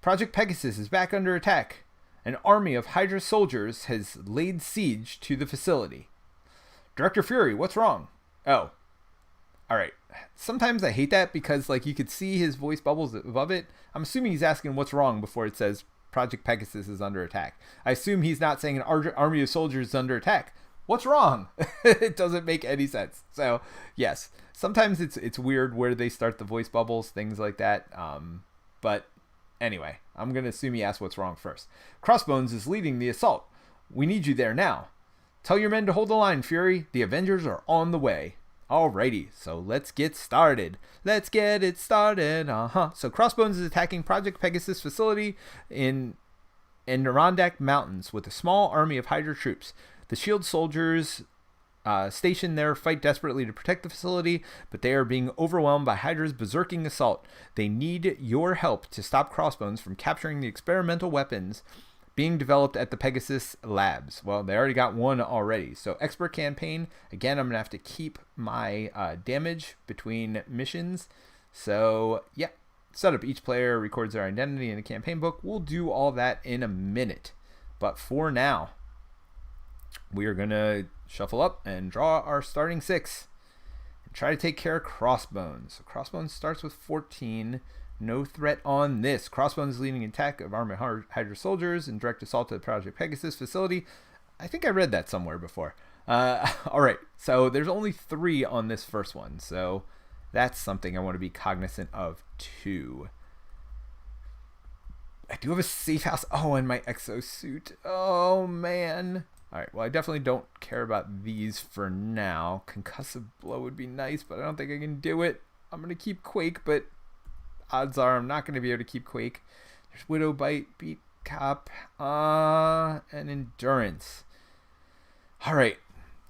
Project Pegasus is back under attack. An army of Hydra soldiers has laid siege to the facility. Director Fury, what's wrong? Oh, all right. Sometimes I hate that because like you could see his voice bubbles above it. I'm assuming he's asking what's wrong before it says Project Pegasus is under attack. I assume he's not saying an army of soldiers is under attack. What's wrong? It doesn't make any sense. So yes, sometimes it's weird where they start the voice bubbles, things like that. But anyway, I'm going to assume he asked what's wrong first. Crossbones is leading the assault. We need you there now. Tell your men to hold the line, Fury. The Avengers are on the way. Alrighty, so let's get started. Let's get it started. So Crossbones is attacking Project Pegasus facility in Adirondack Mountains with a small army of Hydra troops. The S.H.I.E.L.D. soldiers stationed there fight desperately to protect the facility, but they are being overwhelmed by Hydra's berserking assault. They need your help to stop Crossbones from capturing the experimental weapons being developed at the Pegasus labs. Well, they already got 1 already. So expert campaign. Again, I'm going to have to keep my damage between missions. So, yeah. Setup. Each player records their identity in a campaign book. We'll do all that in a minute. But for now, we are going to shuffle up and draw our starting 6 and try to take care of Crossbones. So Crossbones starts with 14. No threat on this. Crossbones leading attack of army Hydra soldiers and direct assault to the Project Pegasus facility. I think I read that somewhere before. All right, so there's only 3 on this first one. So that's something I want to be cognizant of too. I do have a safe house. Oh, and my exosuit. Oh, man. All right, well, I definitely don't care about these for now. Concussive blow would be nice, but I don't think I can do it. I'm going to keep Quake, but odds are I'm not going to be able to keep Quake. There's Widow Bite, Beat Cop, and Endurance. All right,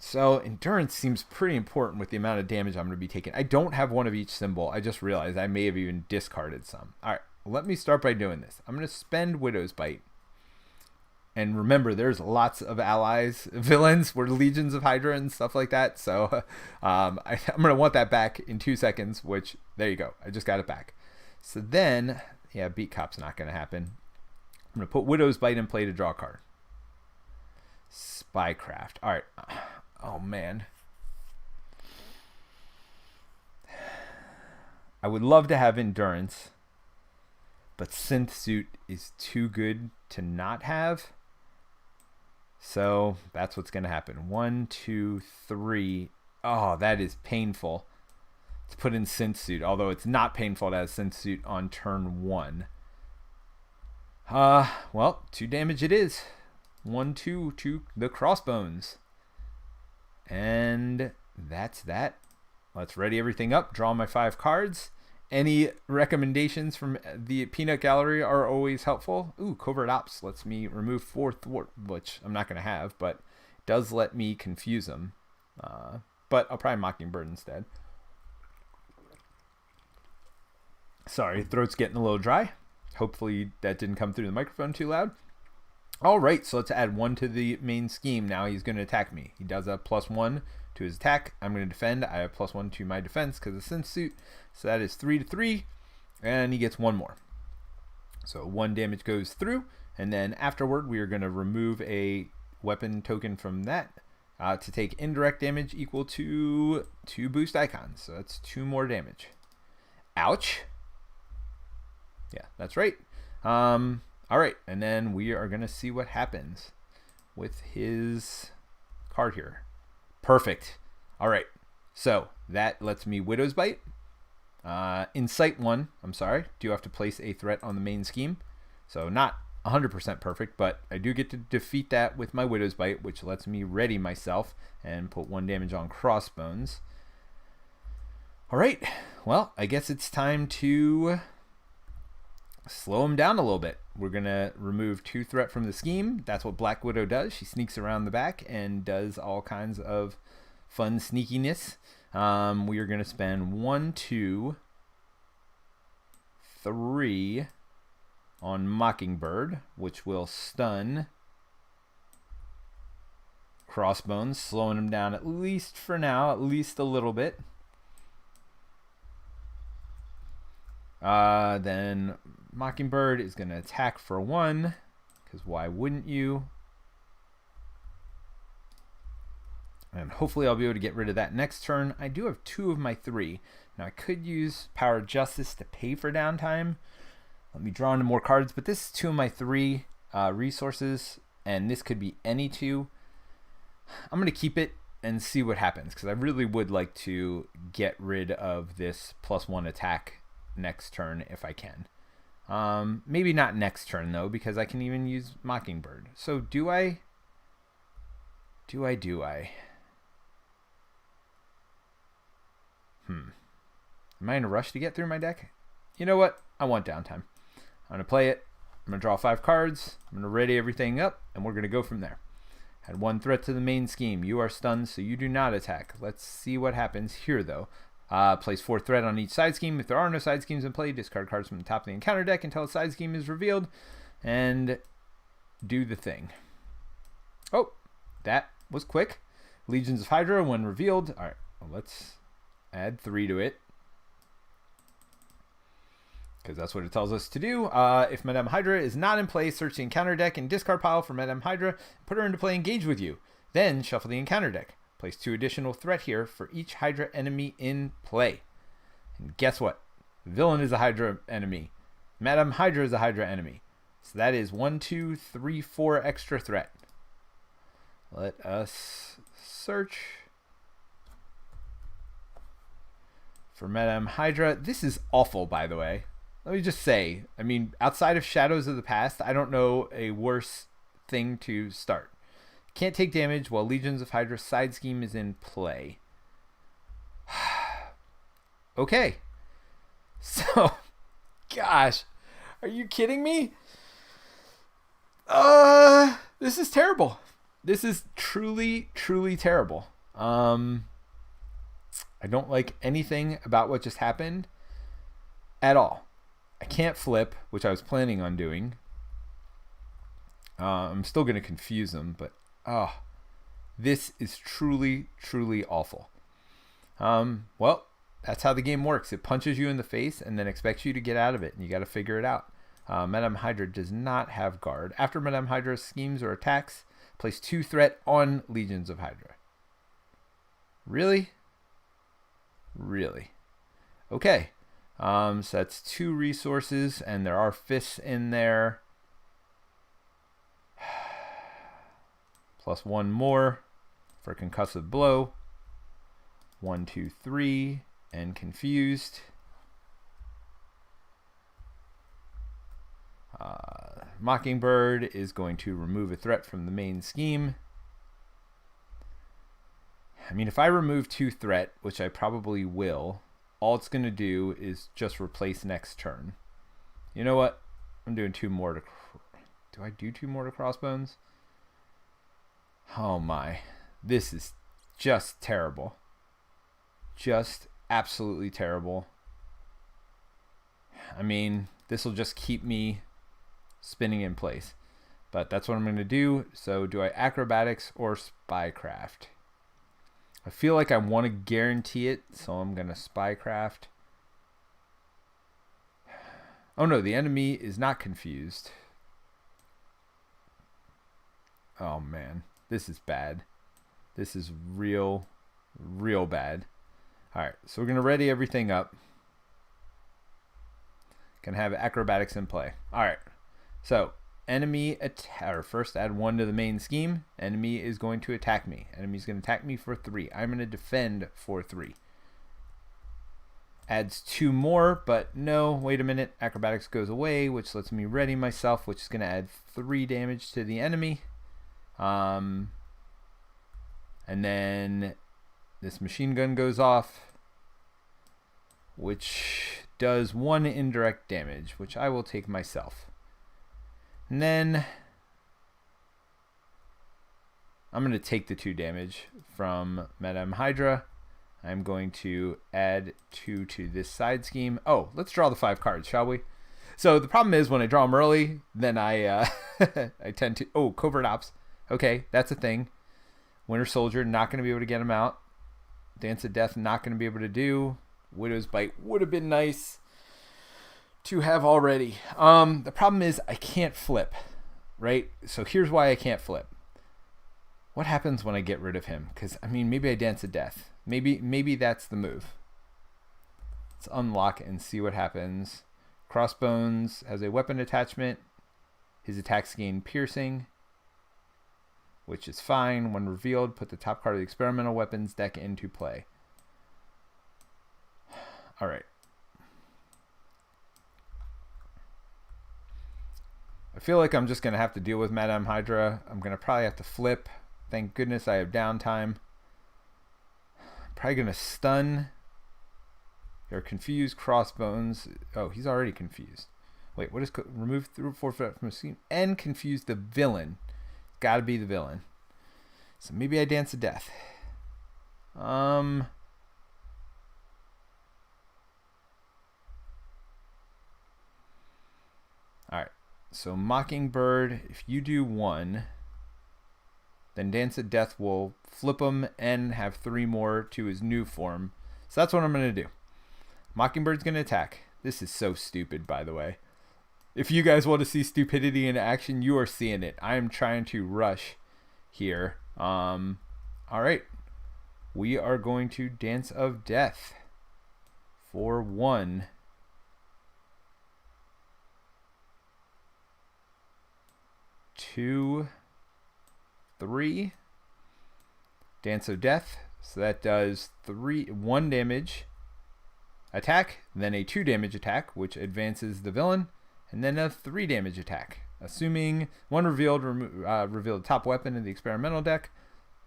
So endurance seems pretty important with the amount of damage I'm going to be taking. I don't have one of each symbol. I just realized I may have even discarded some. All right, let me start by doing this. I'm going to spend Widow's Bite. And remember, there's lots of allies, villains, we're legions of Hydra and stuff like that. So I'm going to want that back in 2 seconds, which, there you go. I just got it back. So then, yeah, Beat Cop's not going to happen. I'm going to put Widow's Bite in play to draw a card. Spycraft. All right. Oh, man. I would love to have Endurance, but Synth Suit is too good to not have. So that's what's going to happen. 1, 2, 3. Oh, that is painful to put in Synth Suit, although it's not painful to have Synth Suit on turn 1. Well, 2 damage it is. 1, 2 to the crossbones. And that's that. Let's ready everything up, draw my 5 cards. Any recommendations from the peanut gallery are always helpful. Ooh, Covert Ops lets me remove 4 thwart, which I'm not going to have, but it does let me confuse them. But I'll probably Mockingbird instead. Sorry, throat's getting a little dry. Hopefully that didn't come through the microphone too loud. All right, so let's add 1 to the main scheme. Now he's going to attack me. He does a +1 to his attack. I'm going to defend. I have +1 to my defense because of Synth Suit. So that is 3 to 3, and he gets 1 more. So 1 damage goes through, and then afterward we are going to remove a weapon token from that to take indirect damage equal to 2 boost icons. So that's 2 more damage. Ouch. Yeah, that's right. All right, and then we are going to see what happens with his card here. Perfect. All right, so that lets me Widow's Bite. Incite 1, I'm sorry, do have to place a threat on the main scheme. So not 100% perfect, but I do get to defeat that with my Widow's Bite, which lets me ready myself and put 1 damage on Crossbones. All right, well, I guess it's time to slow him down a little bit. We're going to remove 2 threat from the scheme. That's what Black Widow does. She sneaks around the back and does all kinds of fun sneakiness. We are going to spend 1, 2, 3 on Mockingbird, which will stun Crossbones, slowing him down at least for now, at least a little bit. Then Mockingbird is going to attack for 1, because why wouldn't you? And hopefully I'll be able to get rid of that next turn. I do have 2 of my 3. Now I could use Power of Justice to pay for downtime. Let me draw into more cards, but this is 2 of my 3 resources, and this could be any 2. I'm going to keep it and see what happens, because I really would like to get rid of this +1 attack next turn if I can. Maybe not next turn though, because I can even use Mockingbird. So do I? Am I in a rush to get through my deck? You know what? I want downtime. I'm going to play it. I'm going to draw 5 cards. I'm going to ready everything up, and we're going to go from there. Had 1 threat to the main scheme. You are stunned, so you do not attack. Let's see what happens here, though. Place 4 threat on each side scheme. If there are no side schemes in play, discard cards from the top of the encounter deck until a side scheme is revealed, and do the thing. Oh, that was quick. Legions of Hydra when revealed. All right, well, let's add 3 to it, because that's what it tells us to do. If Madame Hydra is not in play, search the encounter deck and discard pile for Madame Hydra, put her into play, engage with you. Then shuffle the encounter deck. Place 2 additional threat here for each Hydra enemy in play. And guess what? The villain is a Hydra enemy. Madame Hydra is a Hydra enemy. So that is 1, 2, 3, 4 extra threat. Let us search for Madame Hydra. This is awful, by the way. Let me just say, I mean, outside of Shadows of the Past, I don't know a worse thing to start. Can't take damage while Legions of Hydra side scheme is in play. Okay. So, gosh, are you kidding me? This is terrible. This is truly, truly terrible. I don't like anything about what just happened at all. I can't flip, which I was planning on doing. I'm still going to confuse them, but this is truly, truly awful. Well, that's how the game works. It punches you in the face and then expects you to get out of it, and you got to figure it out. Madame Hydra does not have guard. After Madame Hydra schemes or attacks, place 2 threat on Legions of Hydra. Really? Really? Okay. So that's 2 resources, and there are fists in there. Plus 1 more for concussive blow. 1, 2, 3, and confused. Mockingbird is going to remove a threat from the main scheme. I mean, if I remove 2 threat, which I probably will, all it's going to do is just replace next turn. You know what? I'm doing 2 more to... Do I do 2 more to Crossbones? Oh my. This is just terrible. Just absolutely terrible. I mean, this will just keep me spinning in place. But that's what I'm going to do. So do I acrobatics or spycraft? I feel like I want to guarantee it, so I'm going to spycraft. Oh no, the enemy is not confused. Oh man, this is bad. This is real bad. Alright, so we're going to ready everything up. Can have acrobatics in play. Alright, so enemy attack. First add 1 to the main scheme. Enemy is going to attack me. Enemy's going to attack me for 3. I'm going to defend for 3. Adds 2 more, but no, wait a minute. Acrobatics goes away, which lets me ready myself, which is going to add 3 damage to the enemy. And then this machine gun goes off, which does 1 indirect damage, which I will take myself. And then I'm going to take the 2 damage from Madame Hydra. I'm going to add 2 to this side scheme. Oh, let's draw the 5 cards, shall we? So the problem is when I draw them early, then I I tend to... Oh, Covert Ops. Okay, that's a thing. Winter Soldier, not going to be able to get him out. Dance of Death, not going to be able to do. Widow's Bite would have been nice to have already. The problem is I can't flip, right? So here's why I can't flip. What happens when I get rid of him? Because, I mean, maybe I Dance of Death. Maybe that's the move. Let's unlock and see what happens. Crossbones has a weapon attachment. His attacks gain piercing, which is fine. When revealed, put the top card of the experimental weapons deck into play. All right. I feel like I'm just going to have to deal with Madame Hydra. I'm going to probably have to flip. Thank goodness I have downtime. Probably going to stun. You're confused. Crossbones. Oh, he's already confused. Wait, what is remove through 4 from a scheme and confuse the villain? Got to be the villain. So maybe I Dance of Death. All right. So Mockingbird, if you do 1, then Dance of Death will flip him and have 3 more to his new form. So that's what I'm going to do. Mockingbird's going to attack. This is so stupid, by the way. If you guys want to see stupidity in action, you are seeing it. I am trying to rush here. All right. We are going to Dance of Death for 1. 2, 3. Dance of Death. So that does 1 damage attack, then a 2 damage attack, which advances the villain, and then a 3 damage attack. Assuming 1 revealed, revealed top weapon in the experimental deck.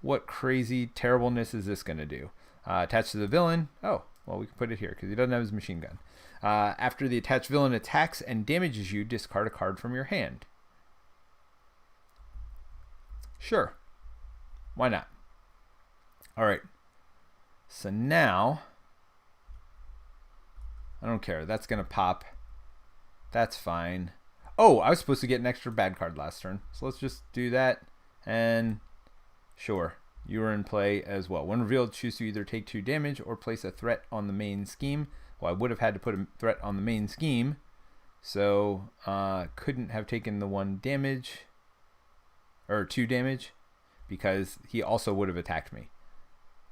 What crazy terribleness is this going to do? Attached to the villain. Oh, well, we can put it here because he doesn't have his machine gun. After the attached villain attacks and damages you, discard a card from your hand. Sure. Why not? All right. So now, I don't care. That's going to pop. That's fine. Oh, I was supposed to get an extra bad card last turn. So let's just do that. And sure, you are in play as well. When revealed, choose to either take 2 damage or place a threat on the main scheme. Well, I would have had to put a threat on the main scheme. So couldn't have taken the 1 damage or 2 damage because he also would have attacked me.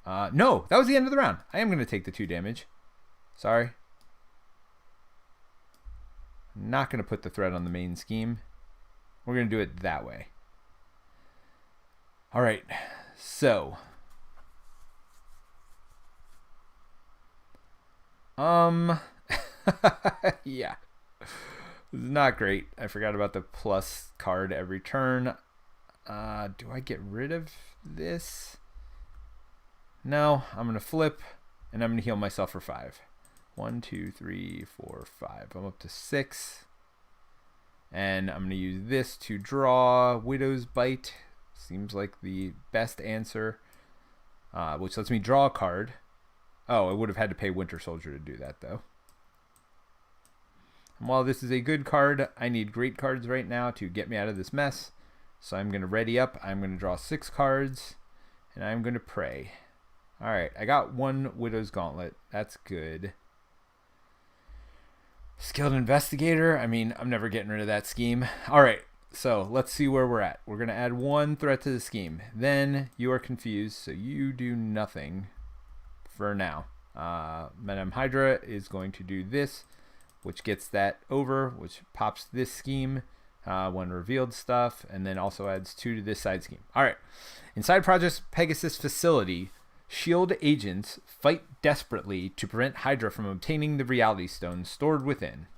No, that was the end of the round. I am going to take the 2 damage. Sorry. Not going to put the threat on the main scheme. We're going to do it that way. All right. So. Yeah. Not great. I forgot about the plus card every turn. Do I get rid of this? No, I'm going to flip, and I'm going to heal myself for 5. 1, 2, 3, 4, 5. I'm up to 6. And I'm going to use this to draw Widow's Bite. Seems like the best answer, which lets me draw a card. Oh, I would have had to pay Winter Soldier to do that, though. And while this is a good card, I need great cards right now to get me out of this mess. So I'm going to ready up. I'm going to draw 6 cards, and I'm going to pray. All right, I got 1 Widow's Gauntlet. That's good. Skilled Investigator. I mean, I'm never getting rid of that scheme. All right, so let's see where we're at. We're going to add 1 threat to the scheme. Then you are confused, so you do nothing for now. Madame Hydra is going to do this, which gets that over, which pops this scheme when revealed stuff, and then also adds 2 to this side scheme. All right. Inside Project Pegasus facility, S.H.I.E.L.D. agents fight desperately to prevent Hydra from obtaining the Reality Stone stored within.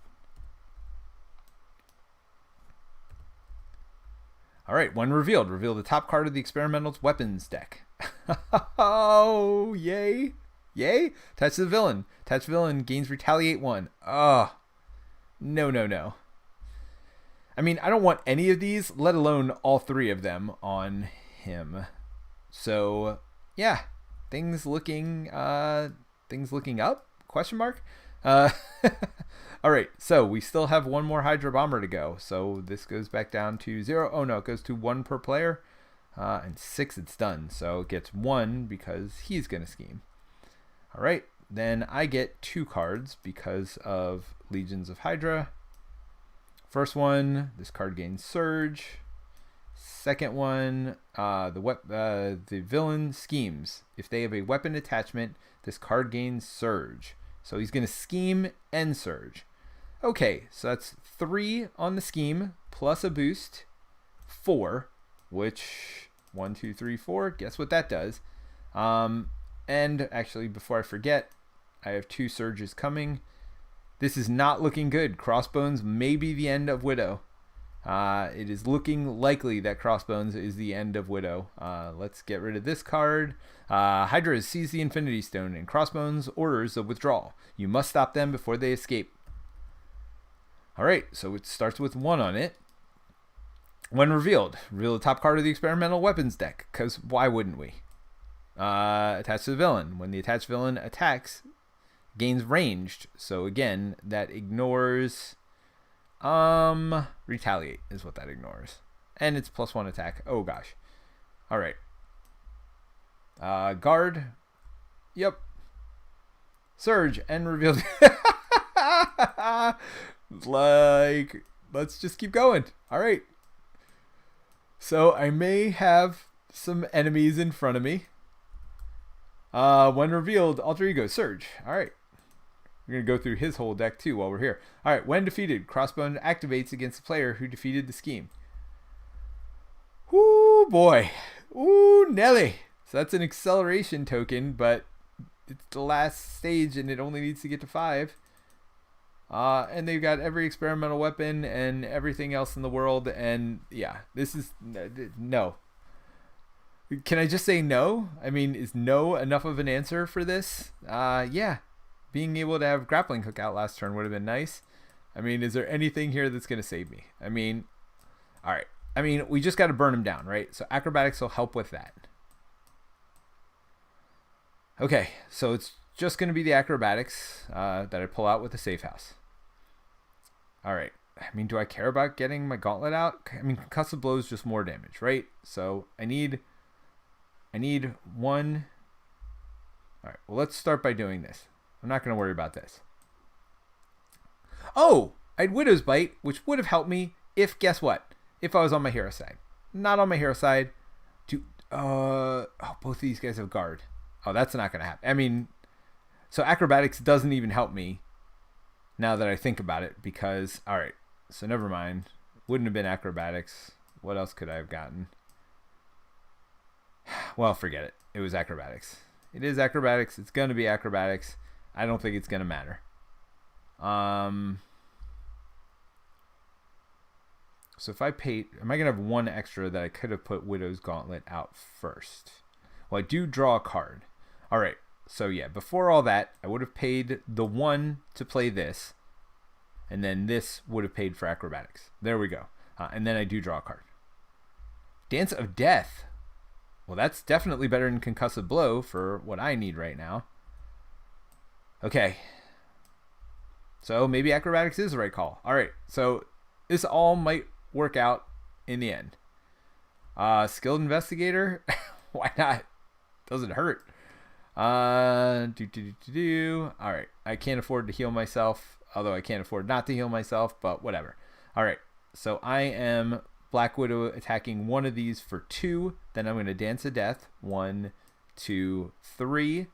All right, when revealed, reveal the top card of the Experimental's weapons deck. Oh, yay. Yay. Attach the villain. Attach villain gains Retaliate 1. Oh, no. I mean, I don't want any of these, let alone all 3 of them on him. So, yeah. Things looking up? Question mark. All right, so we still have 1 more Hydra Bomber to go. So this goes back down to 0. Oh no, it goes to 1 per player, and 6 it's done. So it gets 1 because he's gonna scheme. All right, then I get 2 cards because of Legions of Hydra. First one, this card gains Surge. Second one, the villain schemes. If they have a weapon attachment, this card gains Surge. So he's going to scheme and Surge. Okay, so that's 3 on the scheme plus a boost, 4, which 1, 2, 3, 4. Guess what that does? And actually, before I forget, I have 2 Surges coming. This is not looking good. Crossbones may be the end of Widow. It is looking likely that Crossbones is the end of Widow. Let's get rid of this card. Hydra has seized the Infinity Stone, and Crossbones orders a withdrawal. You must stop them before they escape. All right, so it starts with 1 on it. When revealed, reveal the top card of the Experimental Weapons deck, because why wouldn't we? Attach to the villain. When the attached villain attacks, gains ranged. So again, that ignores... Retaliate is what that ignores. And it's +1 attack. Oh gosh. All right. Guard. Yep. Surge and reveal. Like, let's just keep going. All right. So I may have some enemies in front of me. When revealed, alter ego Surge. All right. We're going to go through his whole deck too while we're here. All right, when defeated, Crossbone activates against the player who defeated the scheme. Ooh, boy. Ooh, Nelly. So that's an acceleration token, but it's the last stage and it only needs to get to 5. And they've got every experimental weapon and everything else in the world. And yeah, this is no. Can I just say no? I mean, is no enough of an answer for this? Yeah. Being able to have grappling hook out last turn would have been nice. I mean, is there anything here that's going to save me? I mean, all right. I mean, we just got to burn him down, right? So acrobatics will help with that. Okay, so it's just going to be the acrobatics that I pull out with the safe house. All right. I mean, do I care about getting my gauntlet out? I mean, concussive blow is just more damage, right? So I need one. All right. Well, let's start by doing this. I'm not going to worry about this. Oh, I had Widow's Bite, which would have helped me if, guess what? If I was on my hero side. Not on my hero side. Oh, both of these guys have guard. Oh, that's not going to happen. I mean, so acrobatics doesn't even help me now that I think about it because, all right, so never mind. Wouldn't have been acrobatics. What else could I have gotten? Well, forget it. It was acrobatics. It is acrobatics. It's going to be acrobatics. I don't think it's going to matter. So if I paid, am I going to have one extra that I could have put Widow's Gauntlet out first? Well, I do draw a card. All right. So yeah, before all that, I would have paid the 1 to play this. And then this would have paid for acrobatics. There we go. And then I do draw a card. Dance of Death. Well, that's definitely better than Concussive Blow for what I need right now. Okay. So maybe acrobatics is the right call. All right. So this all might work out in the end. Skilled Investigator. Why not? Doesn't hurt. All right. I can't afford to heal myself, although I can't afford not to heal myself, but whatever. All right. So I am Black Widow attacking one of these for 2. Then I'm going to Dance of Death. 1, 2, 3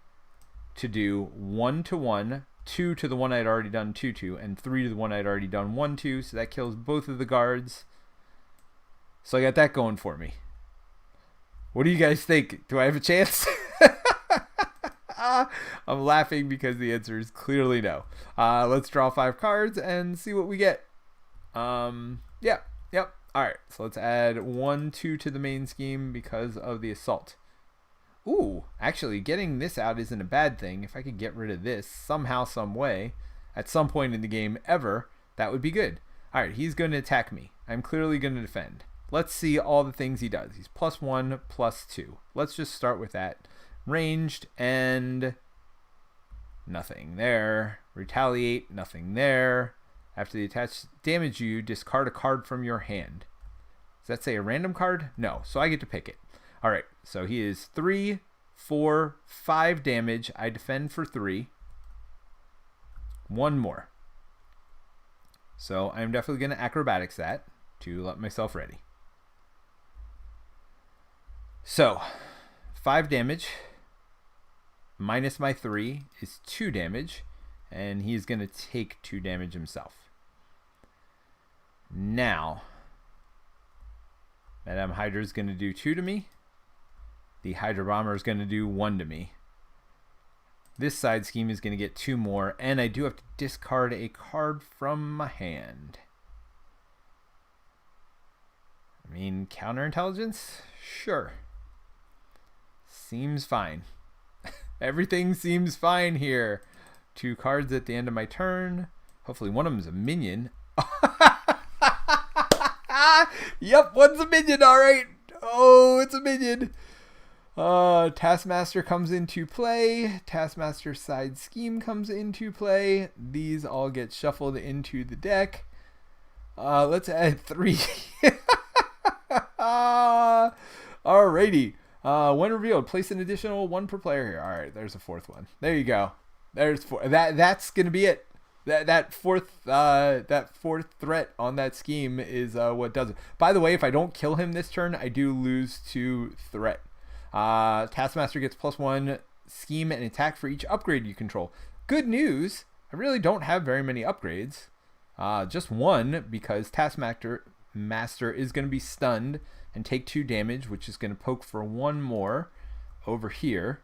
to do 1 to 1, 2 to the one I'd already done 2 to, and 3 to the one I'd already done 1 to. So that kills both of the guards. So I got that going for me. What do you guys think? Do I have a chance? I'm laughing because the answer is clearly no. Let's draw 5 cards and see what we get. Yep. All right, so let's add 1, 2 to the main scheme because of the assault. Ooh, actually, getting this out isn't a bad thing. If I could get rid of this somehow, some way, at some point in the game ever, that would be good. All right, he's going to attack me. I'm clearly going to defend. Let's see all the things he does. He's +1, +2. Let's just start with that. Ranged and nothing there. Retaliate, nothing there. After the attached damage you, discard a card from your hand. Does that say a random card? No, so I get to pick it. All right, so he is 3, 4, 5 damage. I defend for 3. 1 more. So I'm definitely going to acrobatics that to let myself ready. So 5 damage minus my 3 is 2 damage, and he's going to take 2 damage himself. Now, Madame Hydra is going to do 2 to me. The Hydra Bomber is going to do 1 to me. This side scheme is going to get 2 more, and I do have to discard a card from my hand. I mean, counterintelligence? Sure. Seems fine. Everything seems fine here. 2 cards at the end of my turn. Hopefully one of them is a minion. Yep, one's a minion, all right. Oh, it's a minion. Taskmaster comes into play. Taskmaster side scheme comes into play. These all get shuffled into the deck. Let's add 3. Alrighty. When revealed, place an additional 1 per player here. All right, there's a 4th one. There you go. There's 4. That's gonna be it. That fourth threat on that scheme is what does it. By the way, if I don't kill him this turn, I do lose 2 threat. Taskmaster gets +1 scheme and attack for each upgrade you control. Good news. I really don't have very many upgrades. Just 1 because Taskmaster is going to be stunned and take 2 damage, which is going to poke for 1 more over here.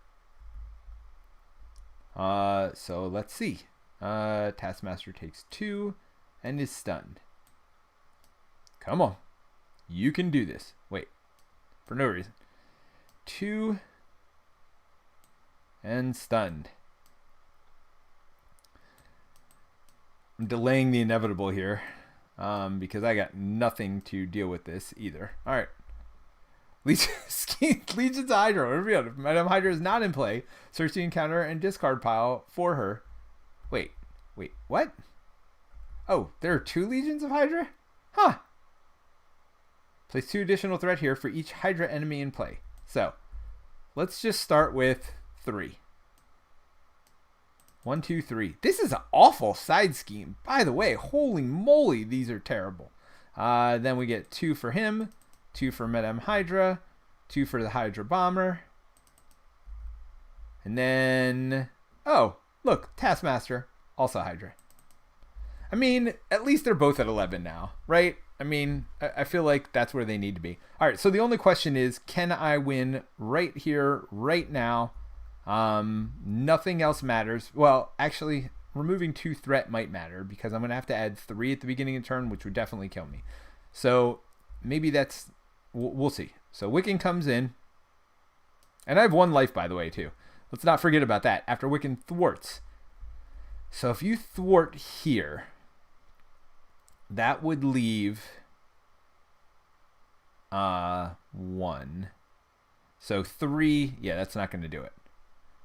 So let's see. Taskmaster takes 2 and is stunned. Come on. You can do this. Wait. For no reason. 2 and stunned. I'm delaying the inevitable here because I got nothing to deal with this either. All right. Legions of Hydra. Revealed. If Madame Hydra is not in play, search the encounter and discard pile for her. Wait, what? Oh, there are 2 Legions of Hydra? Huh. Place 2 additional threat here for each Hydra enemy in play. So, let's just start with 3. 1, 2, 3. This is an awful side scheme. By the way, holy moly, these are terrible. Then we get 2 for him, 2 for Madame Hydra, 2 for the Hydra Bomber. And then, oh, look, Taskmaster, also Hydra. I mean, at least they're both at 11 now, right? I mean, I feel like that's where they need to be. All right, so the only question is, can I win right here, right now? Nothing else matters. Well, actually, removing 2 threat might matter because I'm going to have to add 3 at the beginning of turn, which would definitely kill me. So maybe that's, we'll see. So Wiccan comes in. And I have 1 life, by the way, too. Let's not forget about that. After Wiccan thwarts. So if you thwart here, that would leave 1. So 3, yeah, that's not going to do it.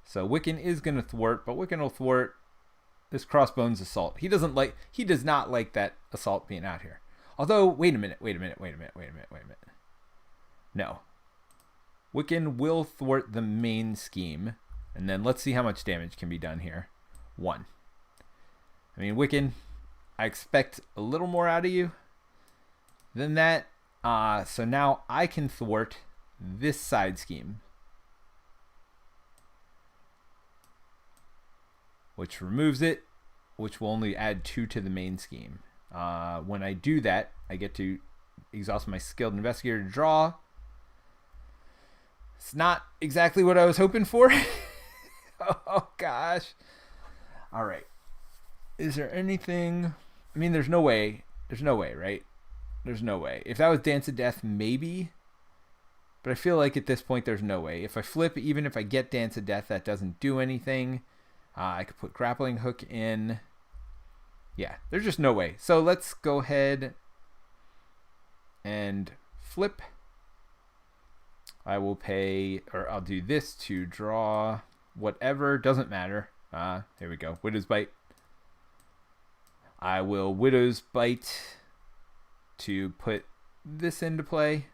So Wiccan is going to thwart, but Wiccan will thwart this Crossbones assault. He does not like that assault being out here. Although, wait a minute. No. Wiccan will thwart the main scheme. And then let's see how much damage can be done here. 1. I mean, Wiccan, I expect a little more out of you than that. So now I can thwart this side scheme, which removes it, which will only add 2 to the main scheme. When I do that, I get to exhaust my Skilled Investigator to draw. It's not exactly what I was hoping for. Oh, gosh. All right. Is there anything? I mean, there's no way. There's no way, right? There's no way. If that was Dance of Death, maybe. But I feel like at this point, there's no way. If I flip, even if I get Dance of Death, that doesn't do anything. I could put Grappling Hook in. Yeah, there's just no way. So let's go ahead and flip. I will pay, or I'll do this to draw whatever. Doesn't matter. Here we go. Widow's Bite. I will Widow's Bite to put this into play.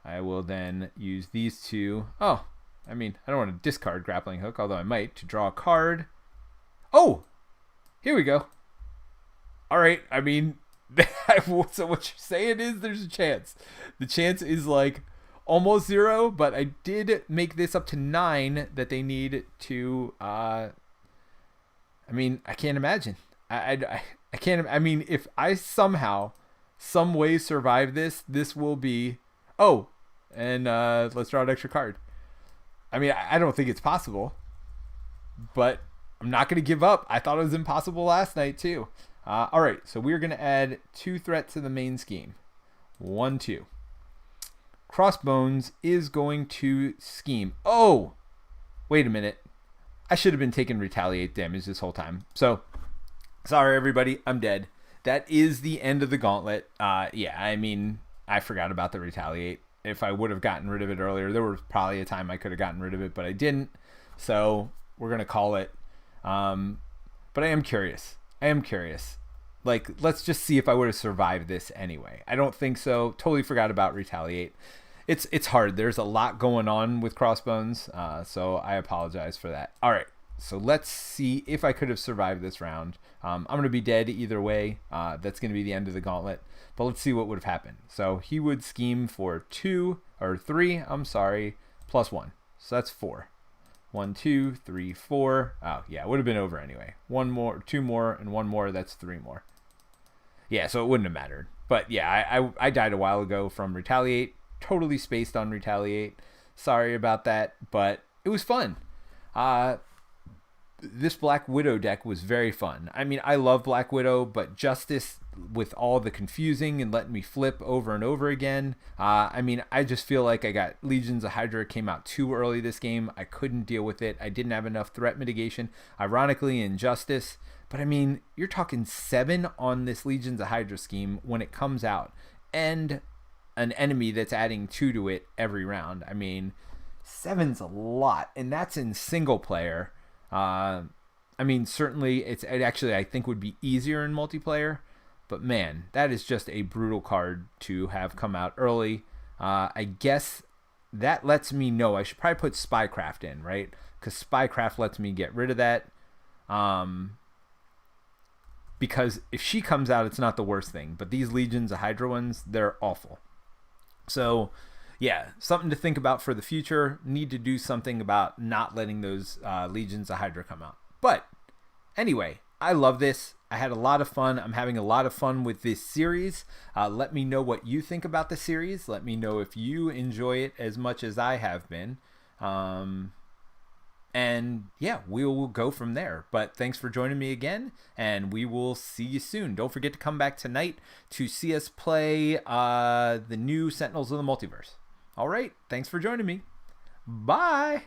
I will then use these 2. Oh, I mean, I don't want to discard Grappling Hook, although I might, to draw a card. Oh, here we go. All right, I mean, so what you're saying is there's a chance. The chance is like almost 0, but I did make this up to 9 that they need to, I mean, I can't imagine. I can't, I mean, if I somehow, some way survive this, this will be, oh, and let's draw an extra card. I mean, I don't think it's possible, but I'm not going to give up. I thought it was impossible last night too. All right, so we're going to add 2 threats to the main scheme. 1, 2. Crossbones is going to scheme. Oh, wait a minute. I should have been taking retaliate damage this whole time. So, sorry everybody, I'm dead. That is the end of the gauntlet. Yeah, I mean, I forgot about the retaliate. If I would have gotten rid of it earlier, there was probably a time I could have gotten rid of it, but I didn't. So we're going to call it. But I am curious. Like, let's just see if I would have survived this anyway. I don't think so. Totally forgot about retaliate. It's hard. There's a lot going on with Crossbones, so I apologize for that. All right, so let's see if I could have survived this round. I'm going to be dead either way. That's going to be the end of the gauntlet. But let's see what would have happened. So he would scheme for 3, plus 1. So that's 4. 1, 2, 3, 4. Oh, yeah, it would have been over anyway. 1 more, 2 more, and 1 more. That's 3 more. Yeah, so it wouldn't have mattered. But yeah, I died a while ago from retaliate. Totally spaced on retaliate. Sorry about that, but it was fun. This Black Widow deck was very fun. I mean, I love Black Widow, but Justice, with all the confusing and letting me flip over and over again, I mean, I just feel like I got Legions of Hydra came out too early this game. I couldn't deal with it. I didn't have enough threat mitigation, ironically, in Justice. But I mean, you're talking 7 on this Legions of Hydra scheme when it comes out. And an enemy that's adding 2 to it every round. I mean, 7's a lot, and that's in single player. I mean, certainly it actually I think would be easier in multiplayer, but man, that is just a brutal card to have come out early. I guess that lets me know I should probably put Spycraft in, right? Because Spycraft lets me get rid of that. Because if she comes out, it's not the worst thing. But these Legions of Hydra ones, they're awful. So, yeah, something to think about for the future. Need to do something about not letting those Legions of Hydra come out. But anyway, I love this. I had a lot of fun. I'm having a lot of fun with this series. Let me know what you think about the series. Let me know if you enjoy it as much as I have been. And yeah, we will go from there. But thanks for joining me again, and we will see you soon. Don't forget to come back tonight to see us play the new Sentinels of the Multiverse. All right, thanks for joining me. Bye.